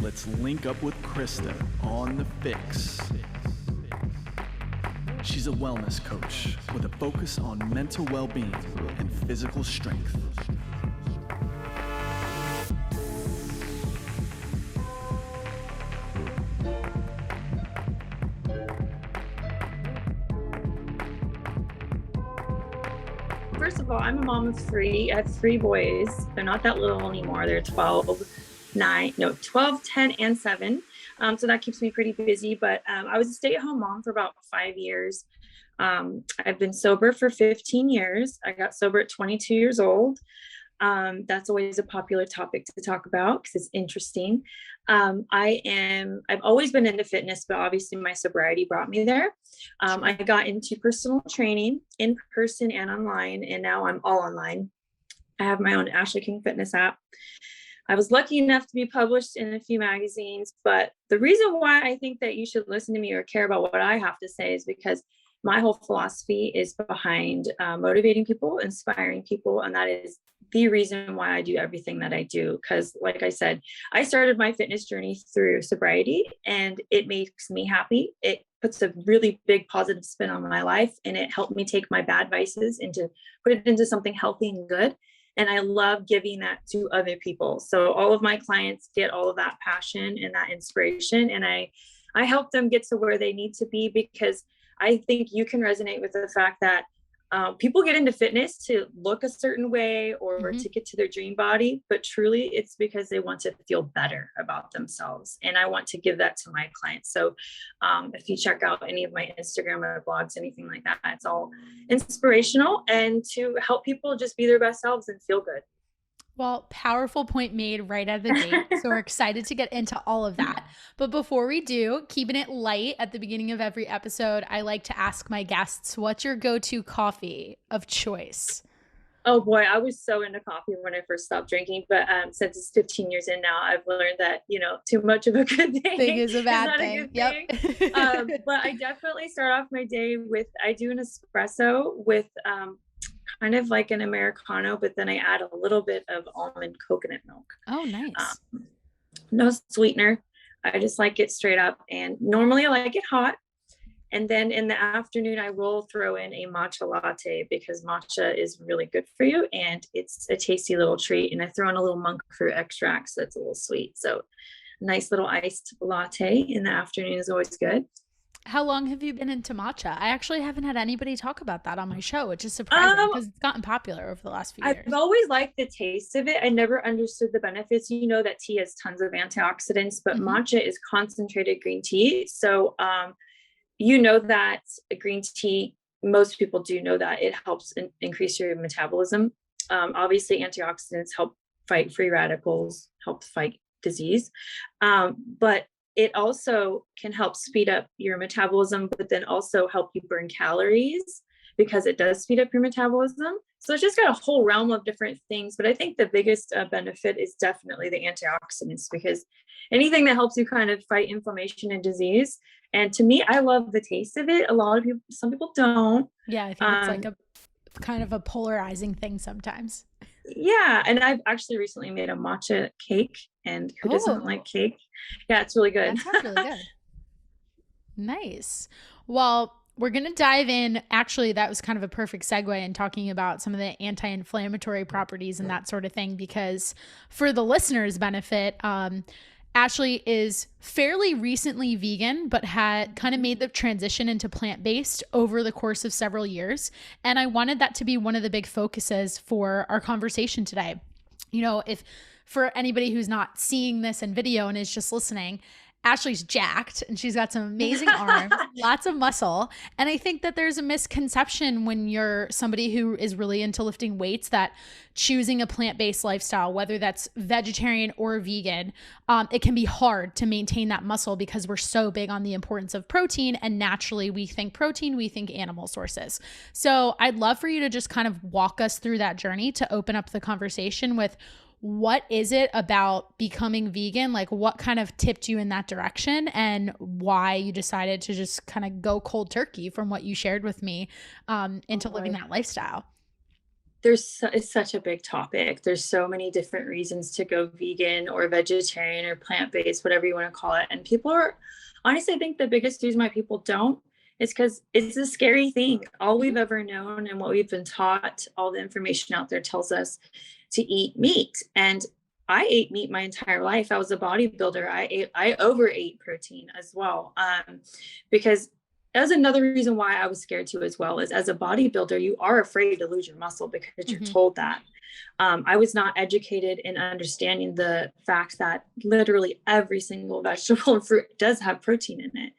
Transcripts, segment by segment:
let's link up with Krista on the FYX. She's a wellness coach with a focus on mental well-being and physical strength. First of all, I'm a mom of three. I have three boys. They're not that little anymore. They're 12, 10, and 7. So that keeps me pretty busy. But I was a stay-at-home mom for about 5 years. I've been sober for 15 years. I got sober at 22 years old. That's always a popular topic to talk about because it's interesting. I've always been into fitness, but obviously my sobriety brought me there. I got into personal training in person and online, and now I'm all online. I have my own Ashley King Fitness app. I was lucky enough to be published in a few magazines, but the reason why I think that you should listen to me or care about what I have to say is because my whole philosophy is behind motivating people, inspiring people, and that is the reason why I do everything that I do. Because like I said, I started my fitness journey through sobriety, and it makes me happy. It puts a really big positive spin on my life, and it helped me take my bad vices and to put it into something healthy and good. And I love giving that to other people. So all of my clients get all of that passion and that inspiration, and I help them get to where they need to be, because I think you can resonate with the fact that people get into fitness to look a certain way or to get to their dream body, but truly it's because they want to feel better about themselves. And I want to give that to my clients. So if you check out any of my Instagram or blogs, anything like that, it's all inspirational and to help people just be their best selves and feel good. Well, powerful point made right out of the gate. So we're excited to get into all of that. But before we do, keeping it light at the beginning of every episode, I like to ask my guests, what's your go-to coffee of choice? Oh boy, I was so into coffee when I first stopped drinking, but since it's 15 years in now, I've learned that, too much of a good thing is a bad thing. But I definitely start off my day I do an espresso with kind of like an Americano, but then I add a little bit of almond coconut milk. Oh, nice. No sweetener. I just like it straight up. And normally I like it hot. And then in the afternoon, I will throw in a matcha latte because matcha is really good for you. And it's a tasty little treat. And I throw in a little monk fruit extract, so it's a little sweet. So a nice little iced latte in the afternoon is always good. How long have you been into matcha? I actually haven't had anybody talk about that on my show, which is surprising because it's gotten popular over the last few years. I've always liked the taste of it. I never understood the benefits. You know that tea has tons of antioxidants, but matcha is concentrated green tea. So you know that green tea, most people do know that it helps increase your metabolism. Obviously, antioxidants help fight free radicals, help fight disease. But it also can help speed up your metabolism, but then also help you burn calories because it does speed up your metabolism. So it's just got a whole realm of different things. But I think the biggest benefit is definitely the antioxidants, because anything that helps you kind of fight inflammation and disease. And to me, I love the taste of it. Some people don't. Yeah, I think it's like a kind of a polarizing thing sometimes. Yeah. And I've actually recently made a matcha cake, and who doesn't like cake? Yeah, it's really good. That sounds really good. Nice. Well, we're going to dive in. Actually, that was kind of a perfect segue in talking about some of the anti-inflammatory properties and that sort of thing, because for the listeners' benefit, Ashley is fairly recently vegan, but had kind of made the transition into plant-based over the course of several years. And I wanted that to be one of the big focuses for our conversation today. If for anybody who's not seeing this in video and is just listening, Ashley's jacked and she's got some amazing arms, lots of muscle. And I think that there's a misconception when you're somebody who is really into lifting weights that choosing a plant-based lifestyle, whether that's vegetarian or vegan, it can be hard to maintain that muscle because we're so big on the importance of protein. And naturally we think protein, we think animal sources. So I'd love for you to just kind of walk us through that journey to open up the conversation with what is it about becoming vegan? Like what kind of tipped you in that direction and why you decided to just kind of go cold turkey from what you shared with me into living that lifestyle? It's such a big topic. There's so many different reasons to go vegan or vegetarian or plant-based, whatever you want to call it. And people are, honestly, I think the biggest reason why people don't is because it's a scary thing. All we've ever known and what we've been taught, all the information out there tells us to eat meat. And I ate meat my entire life. I was a bodybuilder. I overate protein as well. Because that's another reason why I was scared too, as well, is as a bodybuilder, you are afraid to lose your muscle because you're told that. I was not educated in understanding the fact that literally every single vegetable and fruit does have protein in it.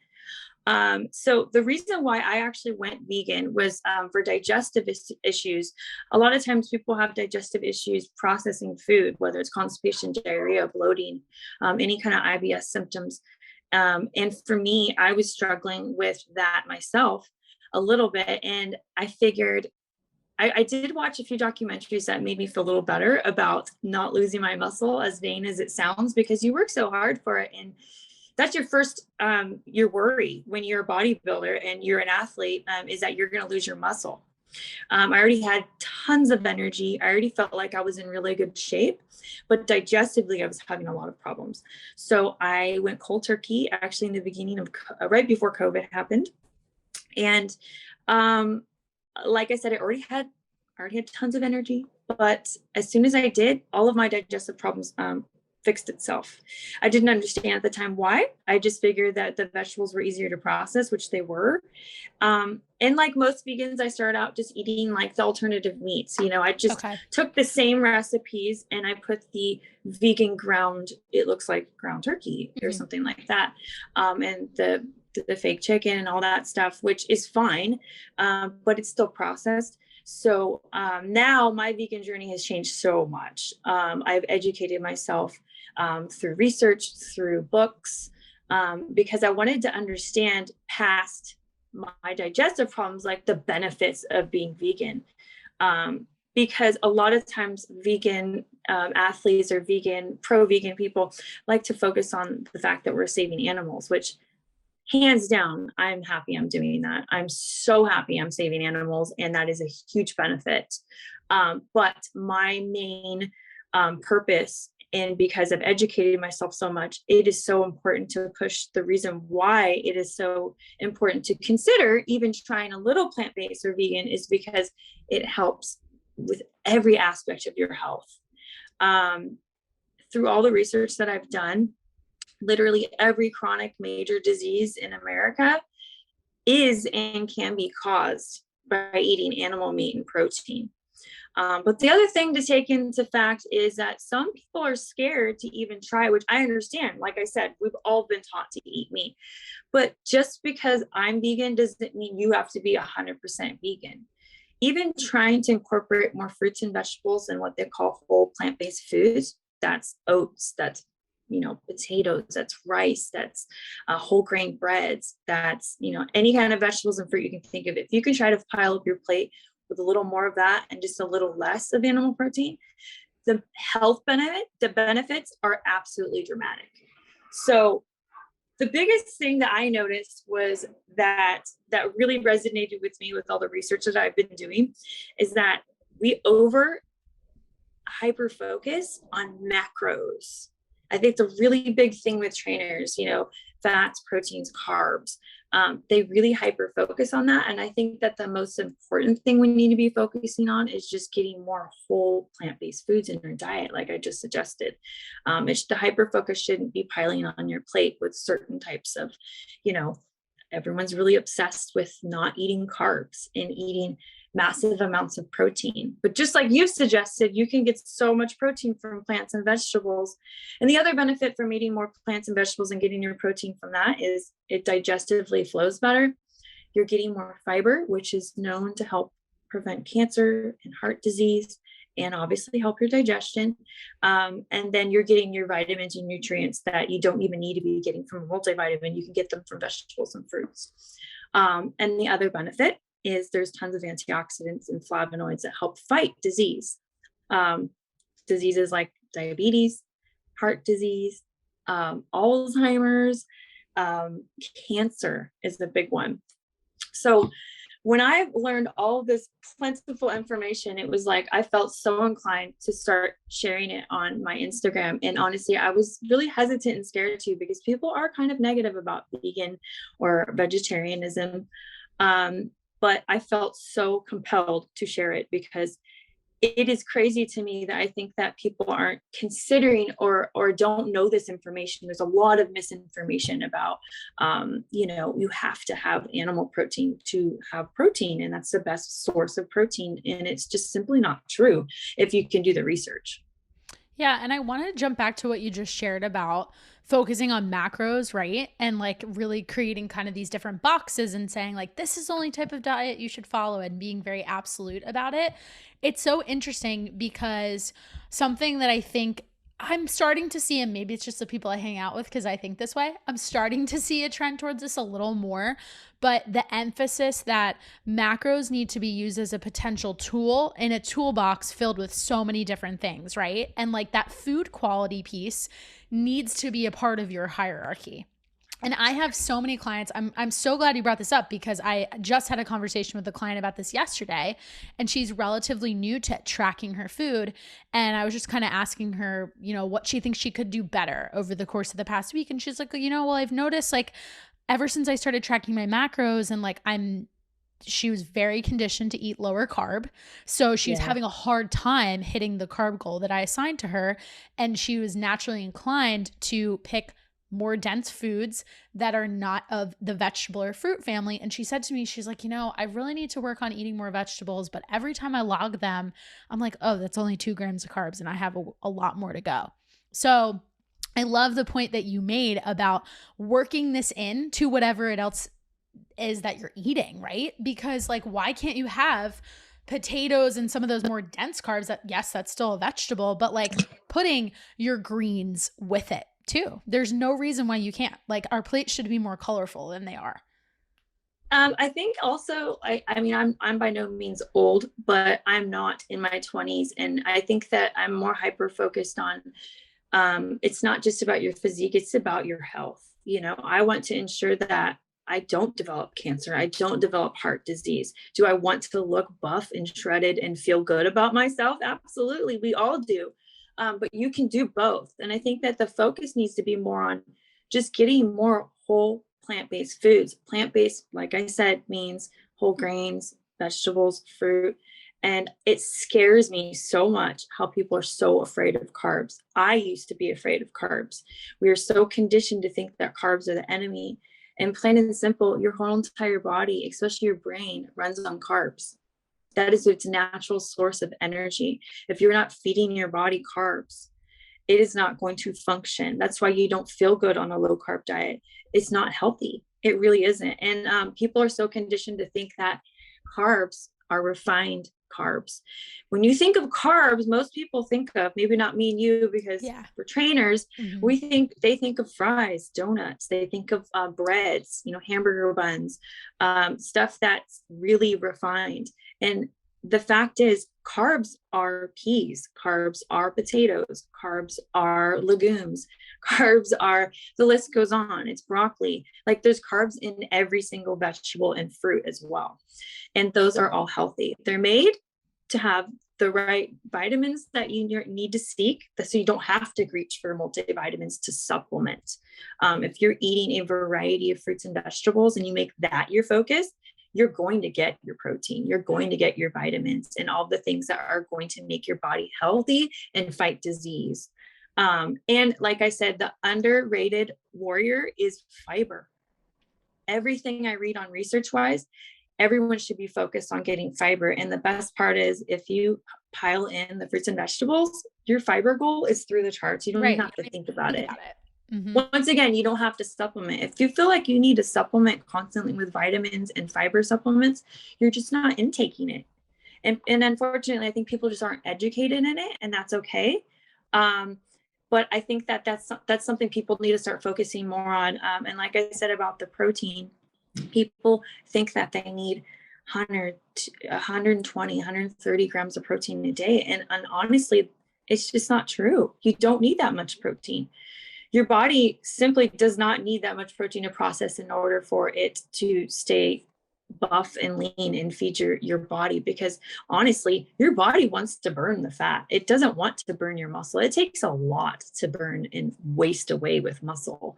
So the reason why I actually went vegan was for digestive issues. A lot of times people have digestive issues processing food, whether it's constipation, diarrhea, bloating, any kind of IBS symptoms. And for me, I was struggling with that myself a little bit. And I figured I did watch a few documentaries that made me feel a little better about not losing my muscle, as vain as it sounds, because you work so hard for it. And that's your first, your worry when you're a bodybuilder and you're an athlete, is that you're going to lose your muscle. I already had tons of energy. I already felt like I was in really good shape, but digestively, I was having a lot of problems. So I went cold turkey actually in the beginning of, right before COVID happened. And like I said, I already had tons of energy, but as soon as I did, all of my digestive problems fixed itself. I didn't understand at the time why. I just figured that the vegetables were easier to process, which they were. And like most vegans, I started out just eating like the alternative meats. You know, I just took the same recipes and I put the vegan ground, it looks like ground turkey or something like that. And the fake chicken and all that stuff, which is fine, but it's still processed. So now my vegan journey has changed so much. I've educated myself through research, through books, because I wanted to understand past my digestive problems, like the benefits of being vegan. Because a lot of times vegan athletes or pro-vegan people like to focus on the fact that we're saving animals, which hands down, I'm happy I'm doing that. I'm so happy I'm saving animals, and that is a huge benefit. But my main purpose, and because I've educated myself so much, it is so important to push the reason why it is so important to consider even trying a little plant-based or vegan is because it helps with every aspect of your health. Through all the research that I've done, literally every chronic major disease in America is and can be caused by eating animal meat and protein. But the other thing to take into fact is that some people are scared to even try, which I understand. Like I said, we've all been taught to eat meat. But just because I'm vegan doesn't mean you have to be 100% vegan. Even trying to incorporate more fruits and vegetables and what they call whole plant-based foods, that's oats, that's potatoes, that's rice, that's whole grain breads, that's, any kind of vegetables and fruit you can think of. If you can try to pile up your plate with a little more of that and just a little less of animal protein, the benefits are absolutely dramatic. So the biggest thing that I noticed was that really resonated with me with all the research that I've been doing is that we hyper focus on macros. I think it's a really big thing with trainers, fats, proteins, carbs. They really hyper focus on that. And I think that the most important thing we need to be focusing on is just getting more whole plant-based foods in your diet, like I just suggested. The hyper focus shouldn't be piling on your plate with certain types of, everyone's really obsessed with not eating carbs and eating massive amounts of protein. But just like you suggested, you can get so much protein from plants and vegetables. And the other benefit from eating more plants and vegetables and getting your protein from that is it digestively flows better. You're getting more fiber, which is known to help prevent cancer and heart disease and obviously help your digestion. And then you're getting your vitamins and nutrients that you don't even need to be getting from a multivitamin. You can get them from vegetables and fruits. And the other benefit is there's tons of antioxidants and flavonoids that help fight disease. Diseases like diabetes, heart disease, Alzheimer's, cancer is the big one. So when I learned all this plentiful information, it was like I felt so inclined to start sharing it on my Instagram. And honestly, I was really hesitant and scared too, because people are kind of negative about vegan or vegetarianism. But I felt so compelled to share it because it is crazy to me that I think that people aren't considering or don't know this information. There's a lot of misinformation about, you have to have animal protein to have protein, and that's the best source of protein. And it's just simply not true if you can do the research. Yeah. And I want to jump back to what you just shared about focusing on macros, right? And like really creating kind of these different boxes and saying, like, this is the only type of diet you should follow and being very absolute about it. It's so interesting because something that I think I'm starting to see, and maybe it's just the people I hang out with because I think this way, I'm starting to see a trend towards this a little more. But the emphasis that macros need to be used as a potential tool in a toolbox filled with so many different things, right? And like that food quality piece needs to be a part of your hierarchy. And I have so many clients. I'm so glad you brought this up because I just had a conversation with a client about this yesterday, and she's relatively new to tracking her food. And I was just kind of asking her, what she thinks she could do better over the course of the past week. And she's like, well, I've noticed like ever since I started tracking my macros and like she was very conditioned to eat lower carb. So she was having a hard time hitting the carb goal that I assigned to her. And she was naturally inclined to pick more dense foods that are not of the vegetable or fruit family. And she said to me, she's like, I really need to work on eating more vegetables, but every time I log them, I'm like, oh, that's only 2 grams of carbs and I have a lot more to go. So I love the point that you made about working this in to whatever it else is that you're eating, right? Because like, why can't you have potatoes and some of those more dense carbs that, yes, that's still a vegetable, but like putting your greens with it too. There's no reason why you can't. Like our plates should be more colorful than they are. I think also, I'm by no means old, but I'm not in my 20s. And I think that I'm more hyper focused on, it's not just about your physique, it's about your health. I want to ensure that I don't develop cancer. I don't develop heart disease. Do I want to look buff and shredded and feel good about myself? Absolutely. We all do. But you can do both. And I think that the focus needs to be more on just getting more whole plant-based foods. Plant-based, like I said, means whole grains, vegetables, fruit. And it scares me so much how people are so afraid of carbs. I used to be afraid of carbs. We are so conditioned to think that carbs are the enemy. And plain and simple, your whole entire body, especially your brain, runs on carbs. That is its natural source of energy. If you're not feeding your body carbs, it is not going to function. That's why you don't feel good on a low carb diet. It's not healthy. It really isn't. And people are so conditioned to think that carbs are refined carbs. When you think of carbs, most people think of, maybe not me and you, because we're trainers, they think of fries, donuts, they think of breads, hamburger buns, stuff that's really refined. And the fact is, carbs are peas, carbs are potatoes, carbs are legumes, carbs are, the list goes on. It's broccoli. Like there's carbs in every single vegetable and fruit as well. And those are all healthy. They're made to have the right vitamins that you need to seek, so you don't have to reach for multivitamins to supplement. If you're eating a variety of fruits and vegetables and you make that your focus, you're going to get your protein, you're going to get your vitamins and all the things that are going to make your body healthy and fight disease. And like I said, the underrated warrior is fiber. Everything I read on research wise, everyone should be focused on getting fiber. And the best part is if you pile in the fruits and vegetables, your fiber goal is through the charts. You don't even have to think about it. Once again, you don't have to supplement. If you feel like you need to supplement constantly with vitamins and fiber supplements, you're just not intaking it. And unfortunately, I think people just aren't educated in it, and that's okay. But I think that that's something people need to start focusing more on. And like I said about the protein, people think that they need 100, 120, 130 grams of protein a day. And honestly, it's just not true. You don't need that much protein. Your body simply does not need that much protein to process in order for it to stay buff and lean and feed your body, because honestly, your body wants to burn the fat. It doesn't want to burn your muscle. It takes a lot to burn and waste away with muscle.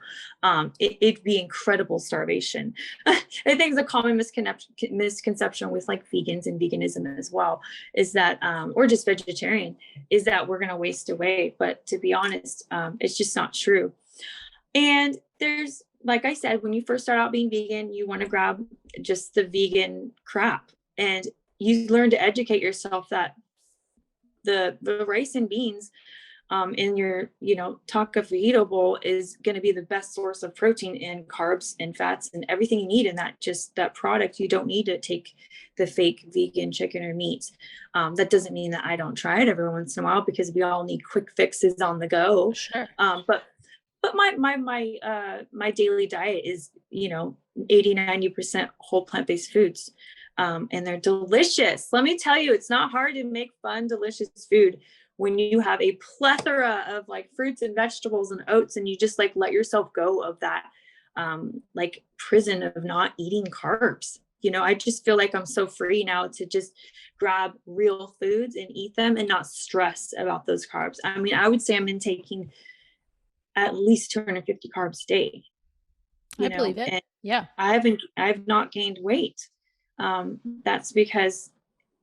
It'd be incredible starvation. I think the common misconception with like vegans and veganism as well is that, or just vegetarian, is that we're going to waste away. But to be honest, it's just not true. And there's, like I said, when you first start out being vegan, you want to grab just the vegan crap, and you learn to educate yourself that the rice and beans in your, taco fajito bowl is going to be the best source of protein and carbs and fats and everything you need in that product. You don't need to take the fake vegan chicken or meat. That doesn't mean that I don't try it every once in a while, because we all need quick fixes on the go. Sure. But my daily diet is, 80-90% whole plant-based foods. And they're delicious. Let me tell you, it's not hard to make fun, delicious food when you have a plethora of like fruits and vegetables and oats, and you just like let yourself go of that like prison of not eating carbs. I just feel like I'm so free now to just grab real foods and eat them and not stress about those carbs. I mean, I would say I'm intaking at least 250 carbs a day. I believe it. And Yeah. I've not gained weight. That's because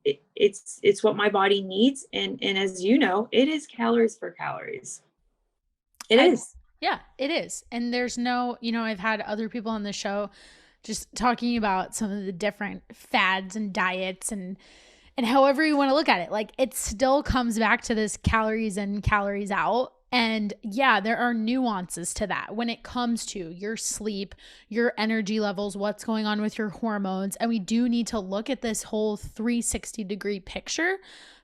it's what my body needs. And as you know, it is calories for calories. It is. Yeah, it is. And there's no, I've had other people on the show just talking about some of the different fads and diets and however you want to look at it. Like, it still comes back to this calories in, calories out. And yeah, there are nuances to that when it comes to your sleep, your energy levels, what's going on with your hormones. And we do need to look at this whole 360-degree picture.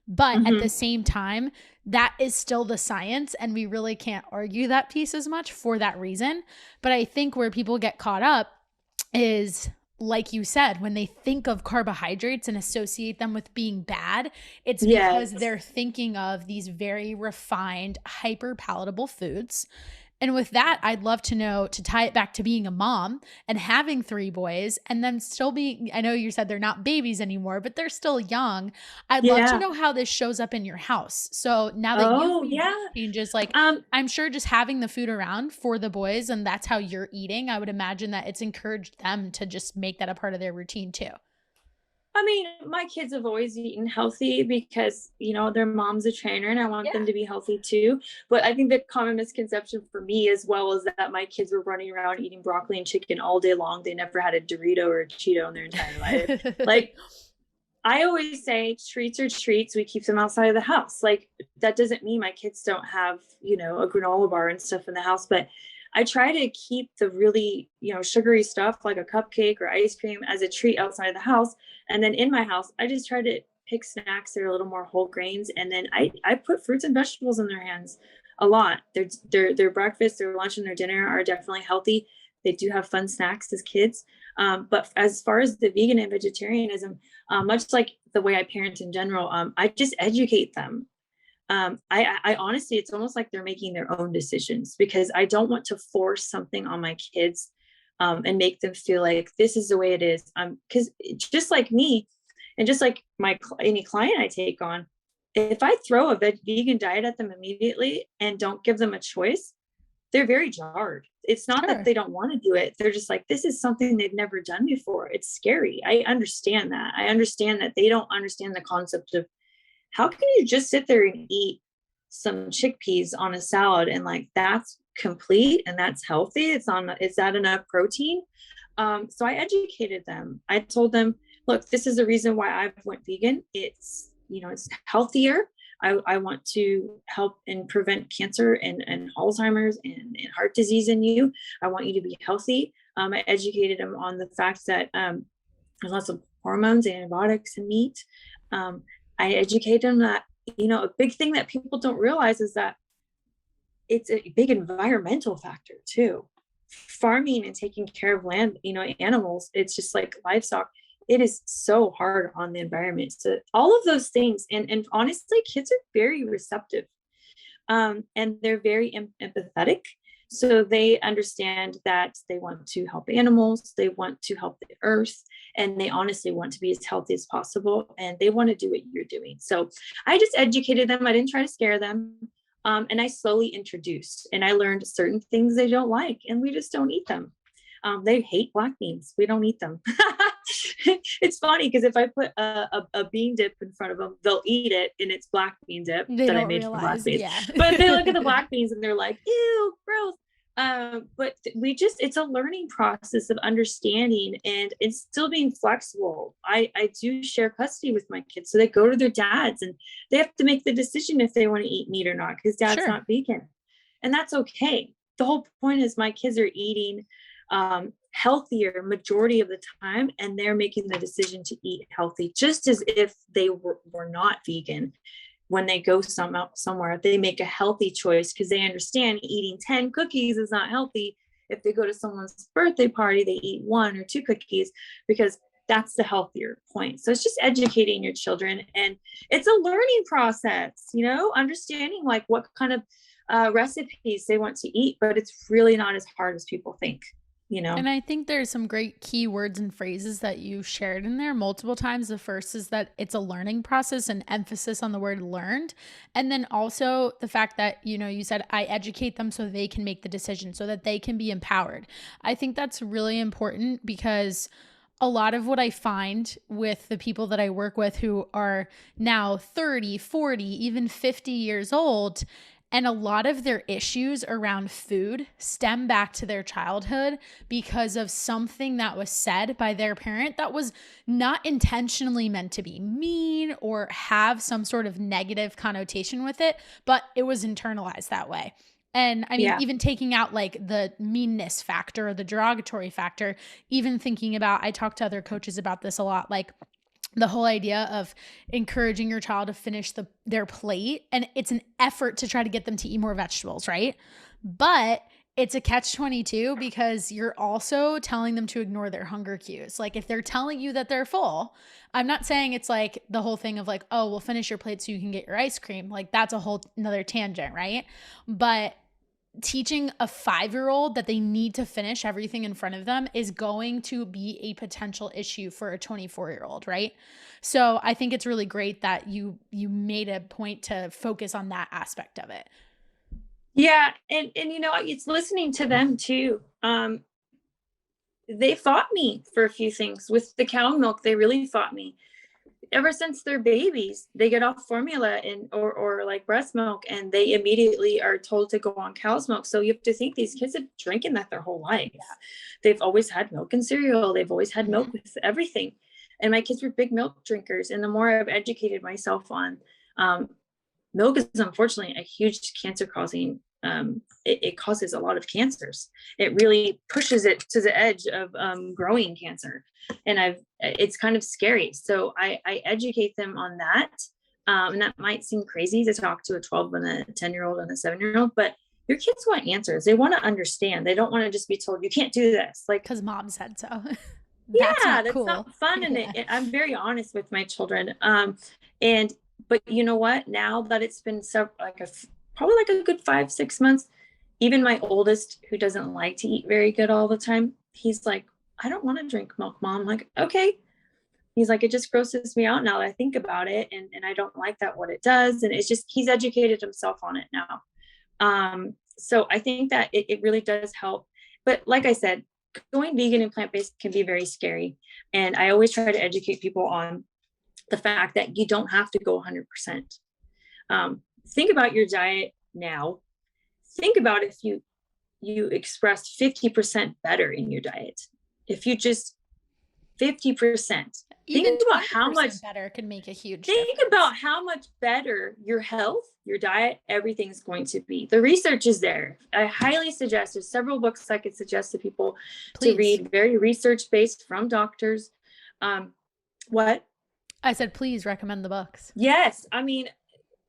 But at the same time, that is still the science. And we really can't argue that piece as much for that reason. But I think where people get caught up is, like you said, when they think of carbohydrates and associate them with being bad, it's because they're thinking of these very refined, hyper palatable foods. And with that, I'd love to know, to tie it back to being a mom and having 3 boys, and then still being, I know you said they're not babies anymore, but they're still young. I'd love to know how this shows up in your house. So now that you've changes, like, I'm sure just having the food around for the boys and that's how you're eating, I would imagine that it's encouraged them to just make that a part of their routine too. I mean, my kids have always eaten healthy because, their mom's a trainer and I want them to be healthy too. But I think the common misconception for me as well is that my kids were running around eating broccoli and chicken all day long. They never had a Dorito or a Cheeto in their entire life. Like, I always say, treats are treats. We keep them outside of the house. Like, that doesn't mean my kids don't have, a granola bar and stuff in the house, but I try to keep the really, sugary stuff like a cupcake or ice cream as a treat outside of the house. And then in my house, I just try to pick snacks that are a little more whole grains. And then I put fruits and vegetables in their hands a lot. Their breakfast, their lunch, and their dinner are definitely healthy. They do have fun snacks as kids. But as far as the vegan and vegetarianism, much like the way I parent in general, I just educate them. I honestly, it's almost like they're making their own decisions, because I don't want to force something on my kids and make them feel like this is the way it is. Because just like me, and just like any client I take on, if I throw a vegan diet at them immediately and don't give them a choice, they're very jarred. It's not that they don't want to do it. They're just like, this is something they've never done before. It's scary. I understand that. I understand that they don't understand the concept of, how can you just sit there and eat some chickpeas on a salad and like that's complete and that's healthy? Is that enough protein? So I educated them. I told them, look, this is the reason why I went vegan. It's, it's healthier. I want to help and prevent cancer and Alzheimer's and heart disease in you. I want you to be healthy. I educated them on the fact that there's lots of hormones, antibiotics in meat. I educate them that, a big thing that people don't realize is that it's a big environmental factor too. Farming and taking care of land, animals, it's just like livestock. It is so hard on the environment. So all of those things, and honestly, kids are very receptive, and they're very empathetic. So they understand that they want to help animals, they want to help the earth, and they honestly want to be as healthy as possible. And they want to do what you're doing. So I just educated them. I didn't try to scare them. And I slowly introduced, and I learned certain things they don't like, and we just don't eat them. They hate black beans. We don't eat them. It's funny because if I put a bean dip in front of them, they'll eat it, and it's black bean dip They that I don't made from black realize, beans. yeah. But they look at the black beans and they're like, ew, gross. But it's a learning process of understanding, and it's still being flexible. I do share custody with my kids. So they go to their dads and they have to make the decision if they want to eat meat or not, because dad's Sure. not vegan. And that's okay. The whole point is my kids are eating healthier majority of the time, and they're making the decision to eat healthy, just as if they were not vegan. When they go somewhere, they make a healthy choice because they understand eating 10 cookies is not healthy. If they go to someone's birthday party, they eat 1 or 2 cookies because that's the healthier point. So it's just educating your children, and it's a learning process, understanding like what kind of recipes they want to eat, but it's really not as hard as people think. And I think there's some great key words and phrases that you shared in there multiple times. The first is that it's a learning process, and emphasis on the word learned. And then also the fact that, you said, I educate them so they can make the decision, so that they can be empowered. I think that's really important, because a lot of what I find with the people that I work with who are now 30, 40, even 50 years old, and a lot of their issues around food stem back to their childhood because of something that was said by their parent that was not intentionally meant to be mean or have some sort of negative connotation with it, but it was internalized that way. And I mean, Yeah. even taking out like the meanness factor or the derogatory factor, even thinking about, I talk to other coaches about this a lot, like the whole idea of encouraging your child to finish their plate. And it's an effort to try to get them to eat more vegetables, right? But it's a catch-22, because you're also telling them to ignore their hunger cues. Like if they're telling you that they're full, I'm not saying it's like the whole thing of like, oh, well, finish your plate so you can get your ice cream. Like that's a whole another tangent, right? But teaching a 5-year-old that they need to finish everything in front of them is going to be a potential issue for a 24-year-old, right? So I think it's really great that you made a point to focus on that aspect of it. Yeah, and it's listening to them too. They fought me for a few things with the cow milk. They really fought me. Ever since they're babies, they get off formula or like breast milk, and they immediately are told to go on cow's milk. So you have to think these kids have drinking that their whole life. Yeah. They've always had milk and cereal. They've always had milk with everything. And my kids were big milk drinkers. And the more I've educated myself on milk is unfortunately a huge cancer causing, it causes a lot of cancers. It really pushes it to the edge of growing cancer. And it's kind of scary. So I educate them on that. And that might seem crazy to talk to a 12 and a 10-year-old and a 7-year-old, but your kids want answers. They want to understand. They don't want to just be told, you can't do this. Like, because mom said so. that's cool. not fun. And I'm very honest with my children. But you know what? Now that it's been probably like a good 5-6 months, even my oldest, who doesn't like to eat very good all the time, he's like, I don't want to drink milk, Mom. I'm like, okay. He's like, it just grosses me out now that I think about it. And I don't like that, what it does. And it's just, he's educated himself on it now. So I think that it really does help. But like I said, going vegan and plant-based can be very scary. And I always try to educate people on the fact that you don't have to go 100%. Think about your diet now. Think about if you expressed 50% better in your diet. If you just 50%, even think about how much better can make a huge think difference. About how much better your health, your diet, everything's going to be. The research is there. I highly suggest, there's several books I could suggest to people to read, very research-based from doctors. What? I said, please recommend the books. Yes. I mean,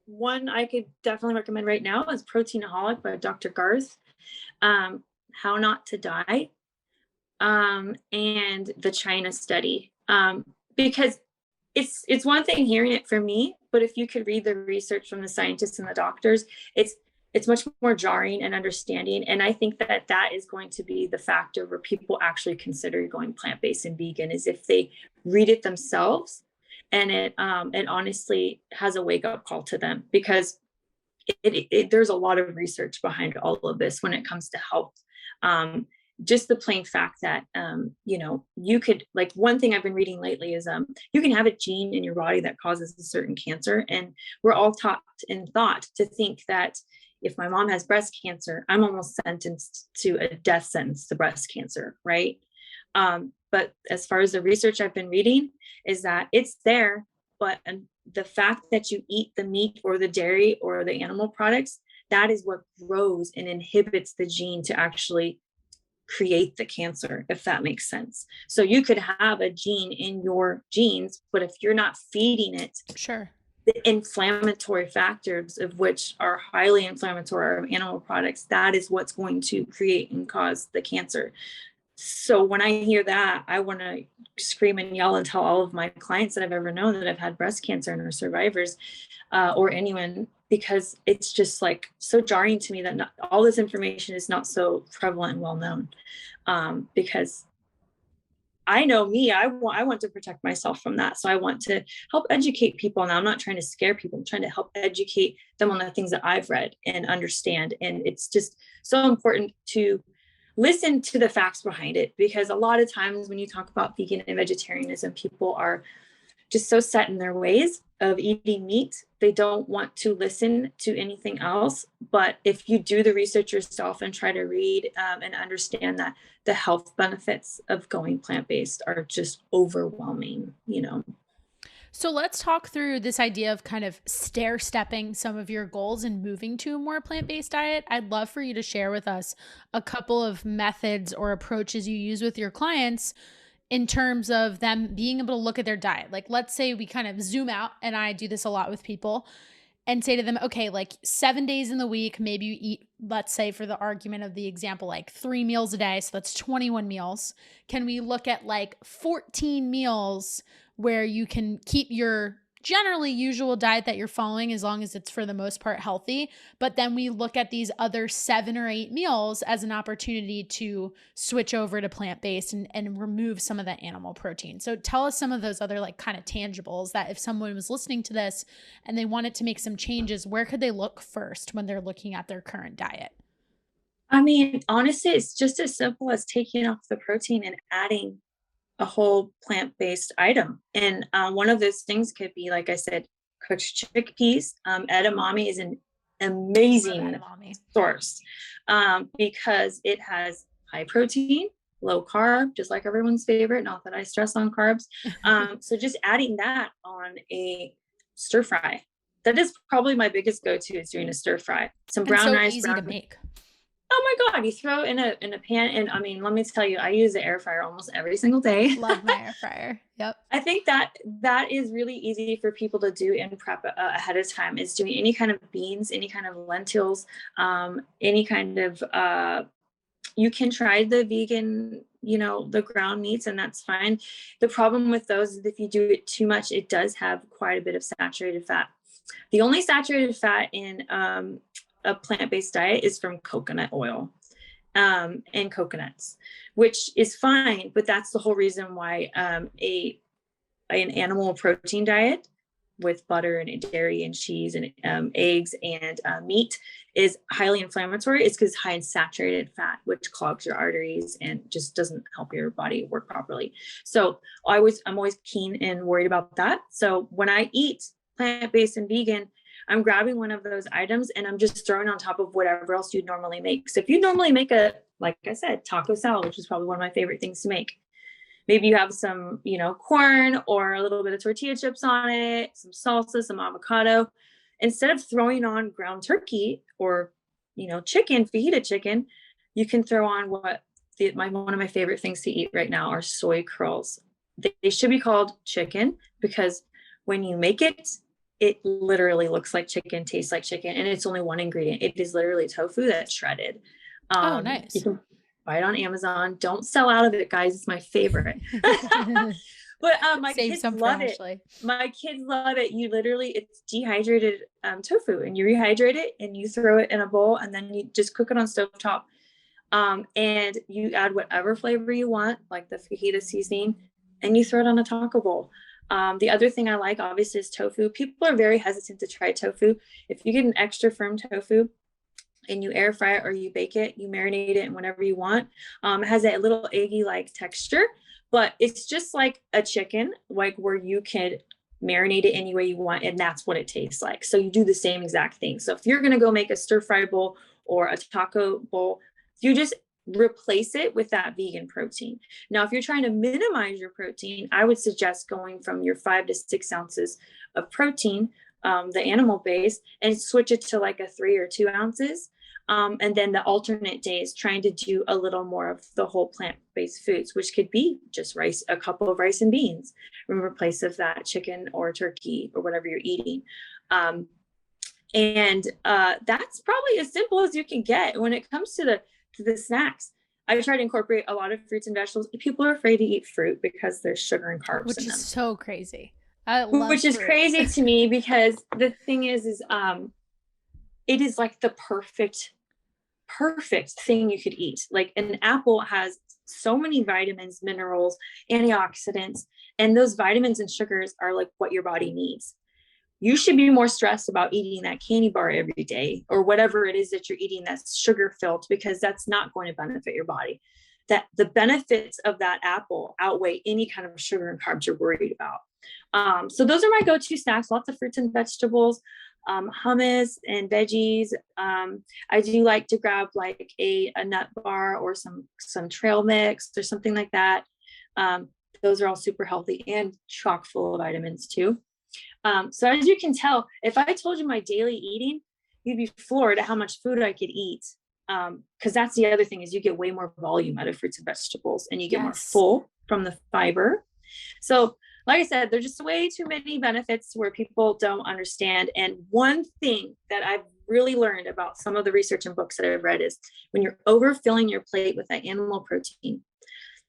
one I could definitely recommend right now is Proteinaholic by Dr. Garth. How Not to Die. And the China study. Because it's one thing hearing it from me, but if you could read the research from the scientists and the doctors, it's it's much more jarring and understanding. And I think that that is going to be the factor where people actually consider going plant-based and vegan, is if they read it themselves and it honestly has a wake-up call to them, because there's a lot of research behind all of this when it comes to health. Just the plain fact that, you could, like, one thing I've been reading lately is, you can have a gene in your body that causes a certain cancer. And we're all taught and thought to think that if my mom has breast cancer, I'm almost sentenced to a death sentence to breast cancer, right? But as far as the research I've been reading is that it's there, but the fact that you eat the meat or the dairy or the animal products, that is what grows and inhibits the gene to actually create the cancer, if that makes sense. So you could have a gene in your genes, but if you're not feeding it, Sure, the inflammatory factors, of which are highly inflammatory, of animal products, that is what's going to create and cause the cancer. So when I hear that, I want to scream and yell and tell all of my clients that I've ever known that have had breast cancer and are survivors, or anyone, because it's just like so jarring to me that all this information is not so prevalent and well known. Because I know me, I want to protect myself from that. So I want to help educate people. Now, I'm not trying to scare people. I'm trying to help educate them on the things that I've read and understand. And it's just so important to listen to the facts behind it, because a lot of times when you talk about vegan and vegetarianism, people are just so set in their ways of eating meat. They don't want to listen to anything else. But if you do the research yourself and try to read and understand that the health benefits of going plant-based are just overwhelming, So let's talk through this idea of kind of stair stepping some of your goals and moving to a more plant-based diet. I'd love for you to share with us a couple of methods or approaches you use with your clients in terms of them being able to look at their diet. Like, let's say we kind of zoom out, and I do this a lot with people, and say to them, okay, like 7 days in the week, maybe you eat, let's say for the argument of the example, like 3 meals a day. So that's 21 meals. Can we look at like 14 meals where you can keep your generally usual diet that you're following, as long as it's for the most part healthy? But then we look at these other 7 or 8 meals as an opportunity to switch over to plant-based and remove some of the animal protein. So tell us some of those other like kind of tangibles that if someone was listening to this and they wanted to make some changes, where could they look first when they're looking at their current diet? I mean, honestly, it's just as simple as taking off the protein and adding a whole plant-based item. And one of those things could be, like I said, cooked chickpeas. Edamame is an amazing source, because it has high protein, low carb, just like everyone's favorite. Not that I stress on carbs. So just adding that on a stir fry. That is probably my biggest go-to, is doing a stir fry. Some brown rice. Easy to make. Oh my God, you throw it in a pan. And I mean, let me tell you, I use the air fryer almost every single day. Love my air fryer. Yep. I think that is really easy for people to do and prep ahead of time, is doing any kind of beans, any kind of lentils, any kind of, you can try the vegan, the ground meats, and that's fine. The problem with those is if you do it too much, it does have quite a bit of saturated fat. The only saturated fat in a plant-based diet is from coconut oil and coconuts, which is fine, but that's the whole reason why an animal protein diet with butter and dairy and cheese and eggs and meat is highly inflammatory. It's because it's high in saturated fat, which clogs your arteries and just doesn't help your body work properly. So I'm always keen and worried about that. So when I eat plant-based and vegan, I'm grabbing one of those items and I'm just throwing on top of whatever else you'd normally make. So if you normally make like I said, taco salad, which is probably one of my favorite things to make. Maybe you have some, corn or a little bit of tortilla chips on it, some salsa, some avocado. Instead of throwing on ground turkey or, chicken, fajita chicken, you can throw on one of my favorite things to eat right now are soy curls. They should be called chicken because when you make it, it literally looks like chicken, tastes like chicken, and it's only one ingredient. It is literally tofu that's shredded. Oh, nice. You can buy it on Amazon. Don't sell out of it, guys. It's my favorite. But my Save kids some for love it. Ashley. My kids love it. You literally, it's dehydrated tofu, and you rehydrate it and you throw it in a bowl, and then you just cook it on stovetop. And you add whatever flavor you want, like the fajita seasoning, and you throw it on a taco bowl. The other thing I like, obviously, is tofu. People are very hesitant to try tofu. If you get an extra firm tofu and you air fry it or you bake it, you marinate it, and whenever you want, it has a little eggy like texture, but it's just like a chicken, like where you can marinate it any way you want, and that's what it tastes like. So you do the same exact thing. So if you're going to go make a stir fry bowl or a taco bowl, you just replace it with that vegan protein. Now, if you're trying to minimize your protein, I would suggest going from your 5 to 6 ounces of protein, the animal base, and switch it to like a 3 or 2 ounces. And then the alternate days, trying to do a little more of the whole plant-based foods, which could be just rice, a couple of rice and beans in replace of that chicken or turkey or whatever you're eating. And that's probably as simple as you can get. When it comes to the snacks, I try to incorporate a lot of fruits and vegetables. People are afraid to eat fruit because there's sugar and carbs Which in is them. so crazy. I love Which is fruit. crazy to me, because the thing is it is like the perfect thing you could eat. Like an apple has so many vitamins, minerals, antioxidants, and those vitamins and sugars are like what your body needs. You should be more stressed about eating that candy bar every day or whatever it is that you're eating that's sugar filled, because that's not going to benefit your body. That the benefits of that apple outweigh any kind of sugar and carbs you're worried about. So those are my go-to snacks, lots of fruits and vegetables, hummus and veggies. I do like to grab like a nut bar or some trail mix or something like that. Those are all super healthy and chock full of vitamins too. So as you can tell, if I told you my daily eating, you'd be floored at how much food I could eat. Because that's the other thing, is you get way more volume out of fruits and vegetables, and you get more full from the fiber. So like I said, there's just way too many benefits where people don't understand. And one thing that I've really learned about some of the research and books that I've read is when you're overfilling your plate with that animal protein,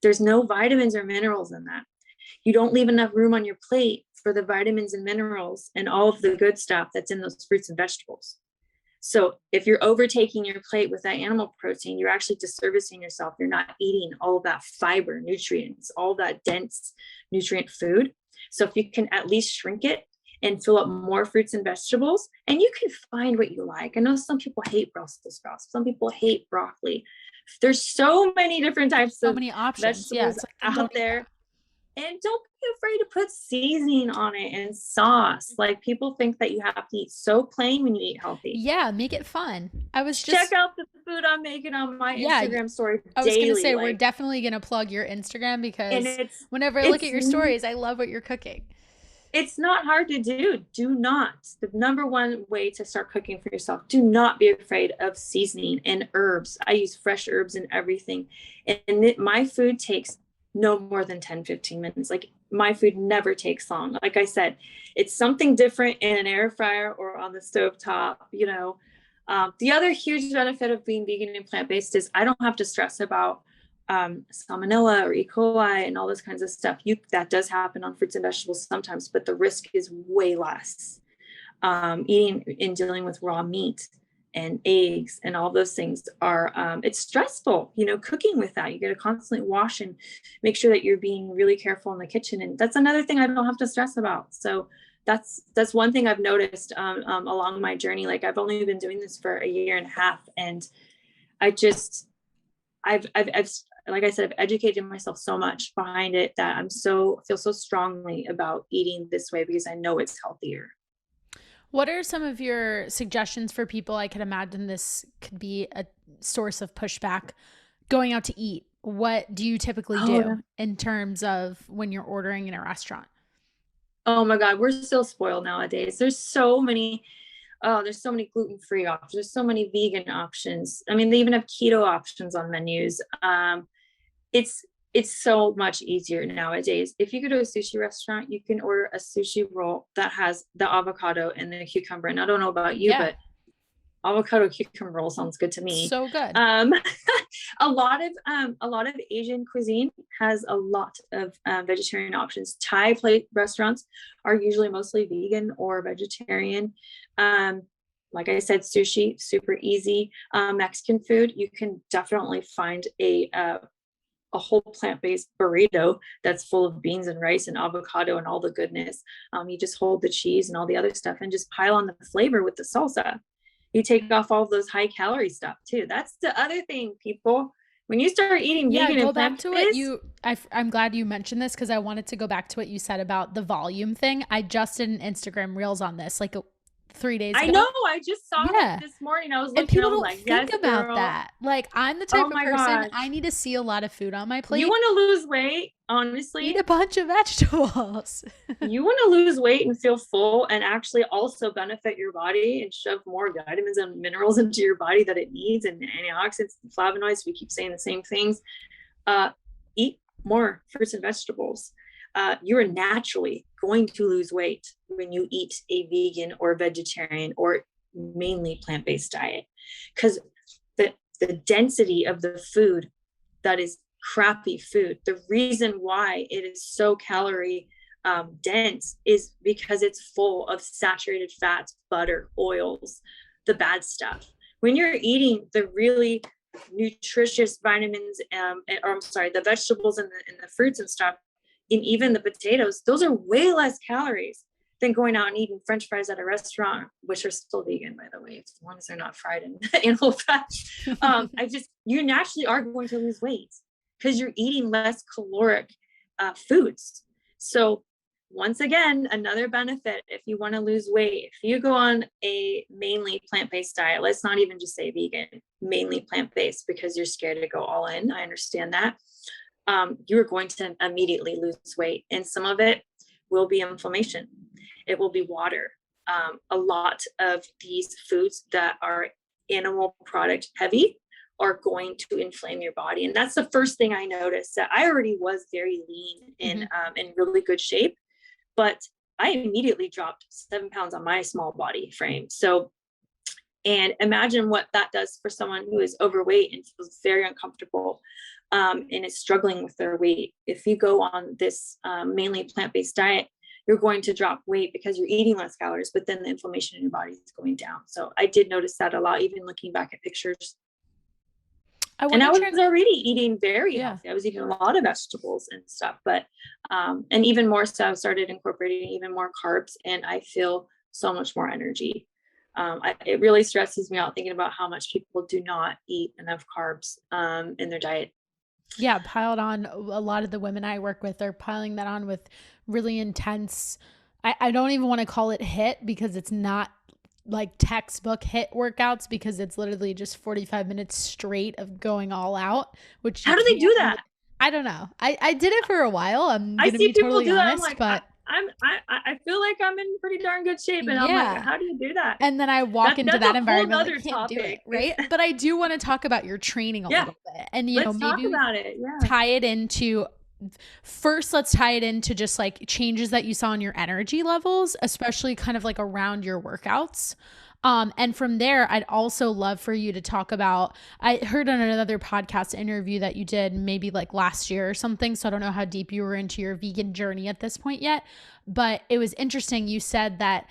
there's no vitamins or minerals in that. You don't leave enough room on your plate for the vitamins and minerals and all of the good stuff that's in those fruits and vegetables. So if you're overtaking your plate with that animal protein, you're actually disservicing yourself. You're not eating all of that fiber, nutrients, all that dense nutrient food. So if you can at least shrink it and fill up more fruits and vegetables, and you can find what you like. I know some people hate Brussels sprouts. Some people hate broccoli. There's so many different types of many options. vegetables out there. And don't be afraid to put seasoning on it and sauce. Like, people think that you have to eat so plain when you eat healthy. Yeah, make it fun. I was just check out the food I'm making on my Instagram story daily. I was gonna say, we're definitely gonna plug your Instagram, because whenever I look at your stories, I love what you're cooking. It's not hard to do. The number one way to start cooking for yourself, do not be afraid of seasoning and herbs. I use fresh herbs in everything. And my food takes no more than 10-15 minutes. Like, my food never takes long. Like I said, it's something different in an air fryer or on the stovetop. The other huge benefit of being vegan and plant-based is I don't have to stress about salmonella or E. coli and all those kinds of stuff. That does happen on fruits and vegetables sometimes, but the risk is way less. Eating and dealing with raw meat and eggs and all those things are, it's stressful, cooking with that. You got to constantly wash and make sure that you're being really careful in the kitchen. And that's another thing I don't have to stress about. So that's one thing I've noticed along my journey. Like, I've only been doing this for a year and a half, and I've like I said, I've educated myself so much behind it that feel so strongly about eating this way, because I know it's healthier. What are some of your suggestions for people? I could imagine this could be a source of pushback going out to eat. What do you typically do in terms of when you're ordering in a restaurant? Oh my God, we're so spoiled nowadays. There's so many gluten-free options. There's so many vegan options. I mean, they even have keto options on menus. It's so much easier nowadays. If you go to a sushi restaurant, you can order a sushi roll that has the avocado and the cucumber. And I don't know about you, but avocado cucumber roll sounds good to me. So good. A lot of Asian cuisine has a lot of vegetarian options. Thai plate restaurants are usually mostly vegan or vegetarian. Like I said, sushi, super easy. Mexican food, you can definitely find a whole plant-based burrito that's full of beans and rice and avocado and all the goodness. You just hold the cheese and all the other stuff and just pile on the flavor with the salsa. You take off all those high calorie stuff too. That's the other thing, people. When you start eating vegan go and back to plant-based, what I'm glad you mentioned this because I wanted to go back to what you said about the volume thing. I just did an Instagram reels on this like 3 days ago. I know. I just saw it this morning. I was looking, and people I was don't like, think yes, about girl. that. Like, I'm the type Oh of my person, gosh. I need to see a lot of food on my plate. You want to lose weight, honestly. Eat a bunch of vegetables. You want to lose weight and feel full and actually also benefit your body and shove more vitamins and minerals into your body that it needs, and antioxidants and flavonoids. We keep saying the same things. Eat more fruits and vegetables. You are naturally going to lose weight when you eat a vegan or vegetarian or mainly plant-based diet, because the density of the food that is crappy food, the reason why it is so calorie dense is because it's full of saturated fats, butter, oils, the bad stuff. When you're eating the really nutritious vitamins, the vegetables and the fruits and stuff, and even the potatoes, those are way less calories than going out and eating French fries at a restaurant, which are still vegan, by the way, as long as they're not fried in animal fat. You naturally are going to lose weight because you're eating less caloric foods. So once again, another benefit, if you want to lose weight, if you go on a mainly plant-based diet, let's not even just say vegan, mainly plant-based, because you're scared to go all in. I understand that. You're going to immediately lose weight. And some of it will be inflammation. It will be water. A lot of these foods that are animal product heavy are going to inflame your body. And that's the first thing I noticed, that I already was very lean and in really good shape, but I immediately dropped 7 pounds on my small body frame. So, and imagine what that does for someone who is overweight and feels very uncomfortable and is struggling with their weight. If you go on this mainly plant-based diet, you're going to drop weight because you're eating less calories, but then the inflammation in your body is going down. So I did notice that a lot, even looking back at pictures. I was already eating very healthy. I was eating a lot of vegetables and stuff, but and even more so, I started incorporating even more carbs, and I feel so much more energy. It really stresses me out thinking about how much people do not eat enough carbs in their diet. Yeah, piled on. A lot of the women I work with are piling that on with really intense, I don't even want to call it HIIT because it's not like textbook HIIT workouts, because it's literally just 45 minutes straight of going all out. Which how do they do that? I don't know. I did it for a while. I'm gonna be totally do honest, that. Like, but I feel like I'm in pretty darn good shape, and I'm like, how do you do that? And then I walk into that environment, I can't do it, right? But I do want to talk about your training a little bit, and let's maybe talk about it. Yeah. Tie it into. First, let's tie it into just like changes that you saw in your energy levels, especially kind of like around your workouts. And from there, I'd also love for you to talk about, I heard on another podcast interview that you did maybe like last year or something. So I don't know how deep you were into your vegan journey at this point yet, but it was interesting. You said that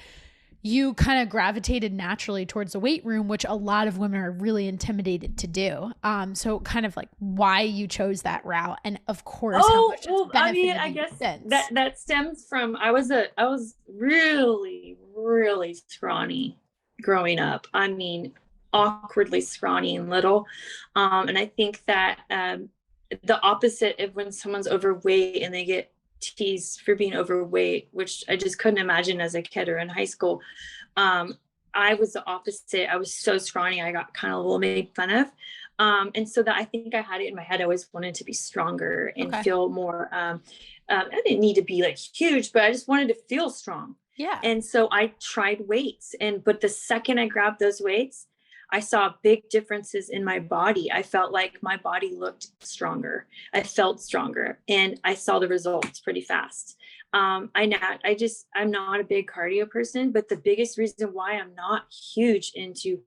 you kind of gravitated naturally towards the weight room, which a lot of women are really intimidated to do. So kind of like why you chose that route, and of course, how much it's benefited I guess since. that stems from, I was really, really scrawny growing up. I mean, awkwardly scrawny and little. And I think that the opposite of when someone's overweight and they get teased for being overweight, which I just couldn't imagine as a kid or in high school. I was the opposite. I was so scrawny. I got kind of a little made fun of. And so that I think I had it in my head. I always wanted to be stronger and feel more, I didn't need to be like huge, but I just wanted to feel strong. Yeah. And so I tried weights, but the second I grabbed those weights, I saw big differences in my body. I felt like my body looked stronger. I felt stronger, and I saw the results pretty fast. I'm not a big cardio person, but the biggest reason why I'm not huge into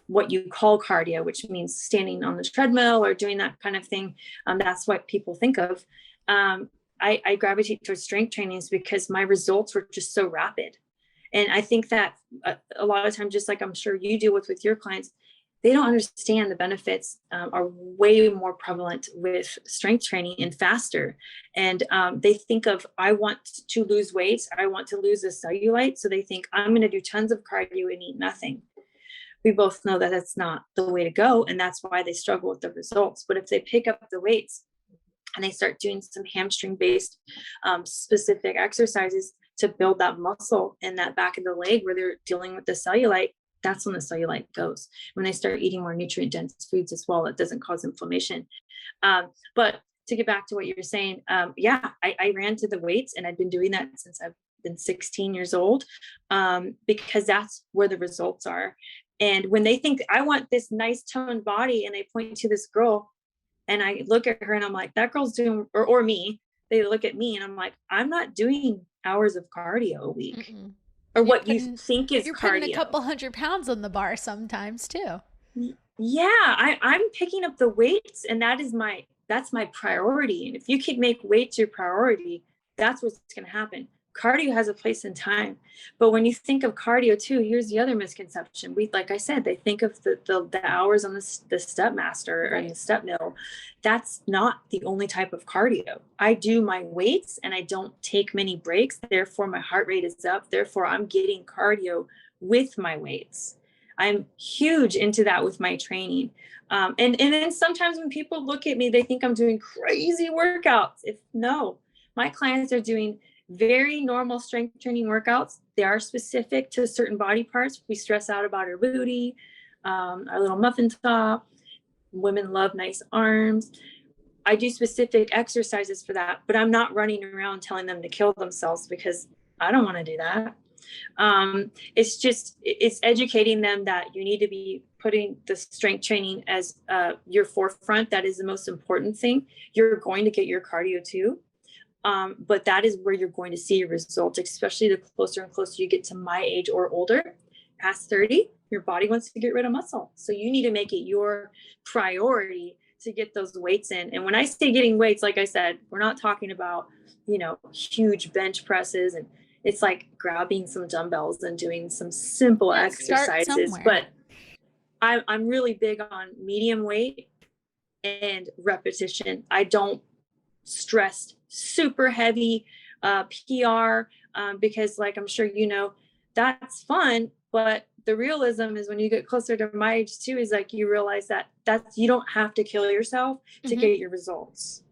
what you call cardio, which means standing on the treadmill or doing that kind of thing. That's what people think of. I gravitate towards strength trainings because my results were just so rapid. And I think that a lot of times, just like I'm sure you deal with your clients, they don't understand the benefits are way more prevalent with strength training and faster. And they think of, I want to lose weight, I want to lose the cellulite. So they think I'm going to do tons of cardio and eat nothing. We both know that that's not the way to go. And that's why they struggle with the results. But if they pick up the weights and they start doing some hamstring based specific exercises to build that muscle in that back of the leg where they're dealing with the cellulite, that's when the cellulite goes. When they start eating more nutrient dense foods as well, it doesn't cause inflammation. But to get back to what you're saying, I ran to the weights, and I've been doing that since I've been 16 years old, because that's where the results are. And when they think I want this nice toned body and they point to this girl and I look at her and I'm like, that girl's doing, or me, they look at me and I'm like, I'm not doing hours of cardio a week. Mm-mm. Or what you think is you're cardio. putting a couple 100 pounds on the bar sometimes too. Yeah, I'm picking up the weights, and that's my priority. And if you can make weights your priority, that's what's going to happen. Cardio has a place in time, but when you think of cardio too, here's the other misconception. Like I said, they think of the hours on the Stepmaster or the step mill. That's not the only type of cardio. I do my weights and I don't take many breaks. Therefore, my heart rate is up. Therefore, I'm getting cardio with my weights. I'm huge into that with my training. And then sometimes when people look at me, they think I'm doing crazy workouts. No, my clients are doing very normal strength training workouts. They are specific to certain body parts. We stress out about our booty, our little muffin top. Women love nice arms. I do specific exercises for that, but I'm not running around telling them to kill themselves because I don't want to do that. It's educating them that you need to be putting the strength training as your forefront. That is the most important thing. You're going to get your cardio too. But that is where you're going to see your results, especially the closer and closer you get to my age or older. Past 30, your body wants to get rid of muscle. So you need to make it your priority to get those weights in. And when I say getting weights, like I said, we're not talking about, huge bench presses, and it's like grabbing some dumbbells and doing some simple exercises. But I'm really big on medium weight and repetition. I don't stress super heavy PR because, like I'm sure that's fun, but the realism is when you get closer to my age too, is like you realize that you don't have to kill yourself to get your results.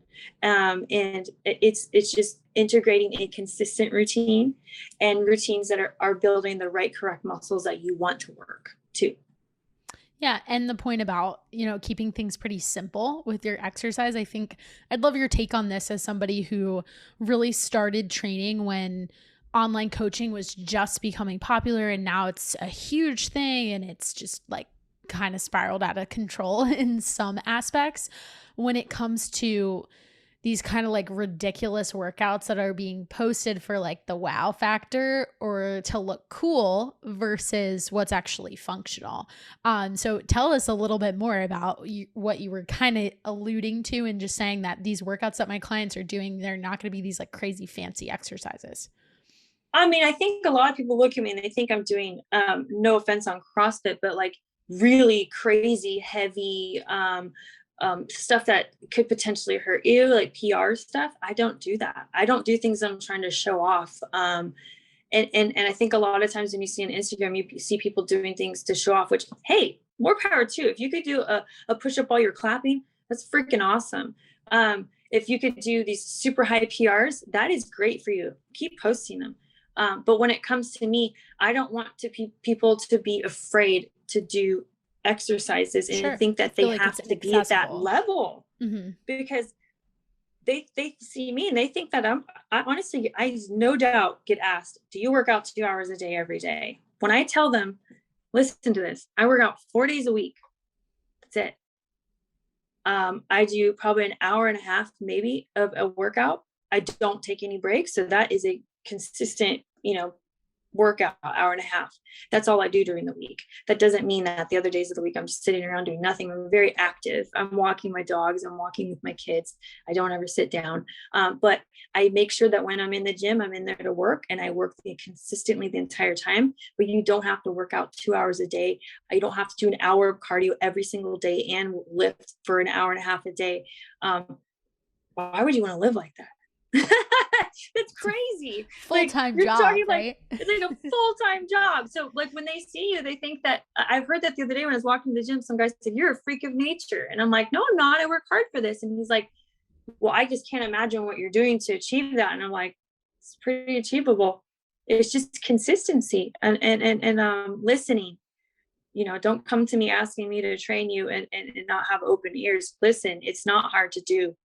And it's just integrating a consistent routine and routines that are building the right correct muscles that you want to work too. Yeah. And the point about, keeping things pretty simple with your exercise, I think I'd love your take on this as somebody who really started training when online coaching was just becoming popular, and now it's a huge thing and it's just like kind of spiraled out of control in some aspects when it comes to these kind of like ridiculous workouts that are being posted for like the wow factor or to look cool versus what's actually functional. So tell us a little bit more about what you were kind of alluding to and just saying that these workouts that my clients are doing, they're not going to be these like crazy fancy exercises. I mean, I think a lot of people look at me and they think I'm doing, no offense on CrossFit, but like really crazy, heavy, stuff that could potentially hurt you, like PR stuff. I don't do that. I don't do things that I'm trying to show off. And I think a lot of times when you see on Instagram, you see people doing things to show off, which, hey, more power too. If you could do a push-up while you're clapping, that's freaking awesome. If you could do these super high PRs, that is great for you. Keep posting them. But when it comes to me, I don't want people to be afraid to do exercises and think that they have to be at that level, because they see me and they think that I honestly, I no doubt get asked, do you work out 2 hours a day every day? When I tell them, listen to this, I work out 4 days a week. That's it. I do probably an hour and a half, maybe, of a workout. I don't take any breaks. So that is a consistent, workout, hour and a half. That's all I do during the week. That doesn't mean that the other days of the week I'm just sitting around doing nothing. I'm very active. I'm walking my dogs. I'm walking with my kids. I don't ever sit down. But I make sure that when I'm in the gym, I'm in there to work, and I work consistently the entire time. But you don't have to work out 2 hours a day. You don't have to do an hour of cardio every single day and lift for an hour and a half a day. Why would you want to live like that? That's crazy. Full-time you're job, talking right? It's like a full-time job. So like when they see you, they think that I've heard that the other day when I was walking to the gym, some guy said, "You're a freak of nature." And I'm like, "No, I'm not. I work hard for this." And he's like, "Well, I just can't imagine what you're doing to achieve that." And I'm like, "It's pretty achievable. It's just consistency and listening. Don't come to me asking me to train you and not have open ears. Listen, it's not hard to do.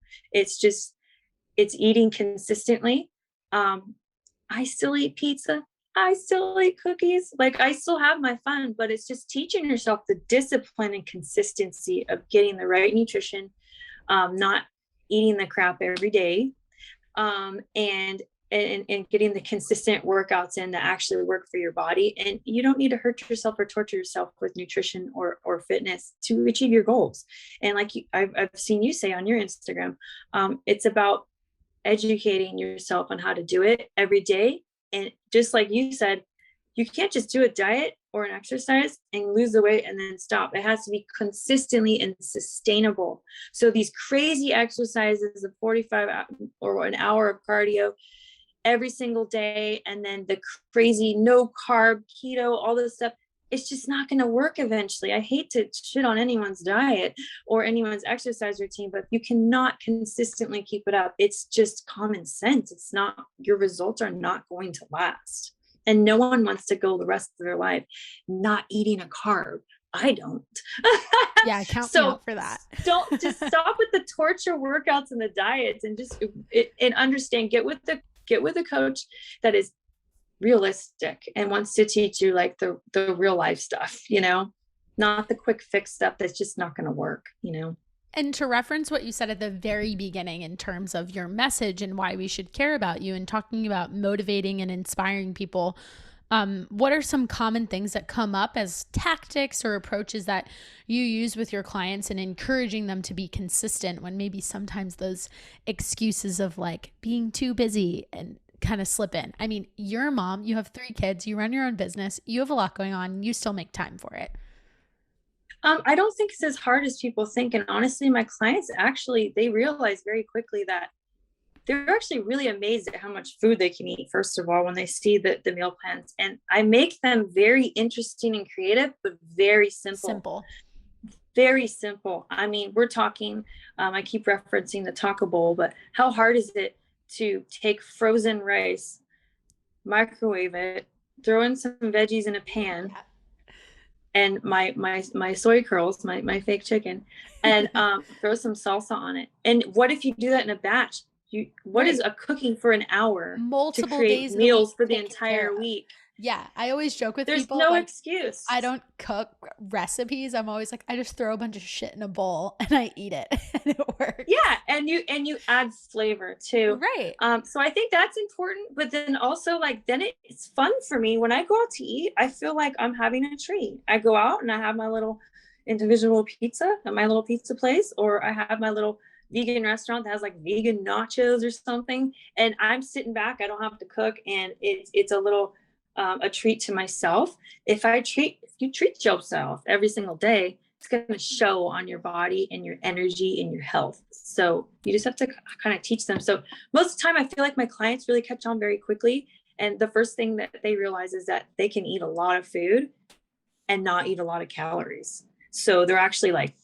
It's eating consistently. I still eat pizza. I still eat cookies. Like I still have my fun, but it's just teaching yourself the discipline and consistency of getting the right nutrition, not eating the crap every day, and getting the consistent workouts in that actually work for your body. And you don't need to hurt yourself or torture yourself with nutrition or fitness to achieve your goals. And like I've seen you say on your Instagram, it's about educating yourself on how to do it every day. And just like you said, you can't just do a diet or an exercise and lose the weight and then stop. It has to be consistently and sustainable. So these crazy exercises of 45 or an hour of cardio every single day, and then the crazy no carb, keto, all this stuff, it's just not going to work eventually. I hate to shit on anyone's diet or anyone's exercise routine, but you cannot consistently keep it up. It's just common sense. It's not, your results are not going to last. And no one wants to go the rest of their life not eating a carb. I don't. Yeah, count me out for that. Don't just stop with the torture workouts and the diets, and just and understand, get with a coach that is realistic and wants to teach you like the real life stuff, not the quick fix stuff that's just not going to work, And to reference what you said at the very beginning in terms of your message and why we should care about you and talking about motivating and inspiring people, what are some common things that come up as tactics or approaches that you use with your clients and encouraging them to be consistent when maybe sometimes those excuses of like being too busy and kind of slip in? I mean, you're a mom, you have 3 kids, you run your own business, you have a lot going on, you still make time for it. I don't think it's as hard as people think. And honestly, my clients actually, they realize very quickly that they're actually really amazed at how much food they can eat, first of all, when they see the meal plans. And I make them very interesting and creative, but very simple. Very simple. I mean, we're talking, I keep referencing the taco bowl, but how hard is it to take frozen rice, microwave it, throw in some veggies in a pan, and my soy curls, my fake chicken, and throw some salsa on it. And what if you do that in a batch? What is a cooking for an hour multiple to create days meals for the entire week? Yeah, I always joke with There's people. There's no like, excuse. I don't cook recipes. I'm always like, I just throw a bunch of shit in a bowl and I eat it, and it works. Yeah, and you add flavor too. Right. So I think that's important. But then also, like, then it's fun for me when I go out to eat. I feel like I'm having a treat. I go out and I have my little individual pizza at my little pizza place, or I have my little vegan restaurant that has like vegan nachos or something, and I'm sitting back. I don't have to cook, and it's a little a treat to myself. If you treat yourself every single day, it's going to show on your body and your energy and your health. So you just have to kind of teach them. So most of the time, I feel like my clients really catch on very quickly. And the first thing that they realize is that they can eat a lot of food and not eat a lot of calories. So they're actually like,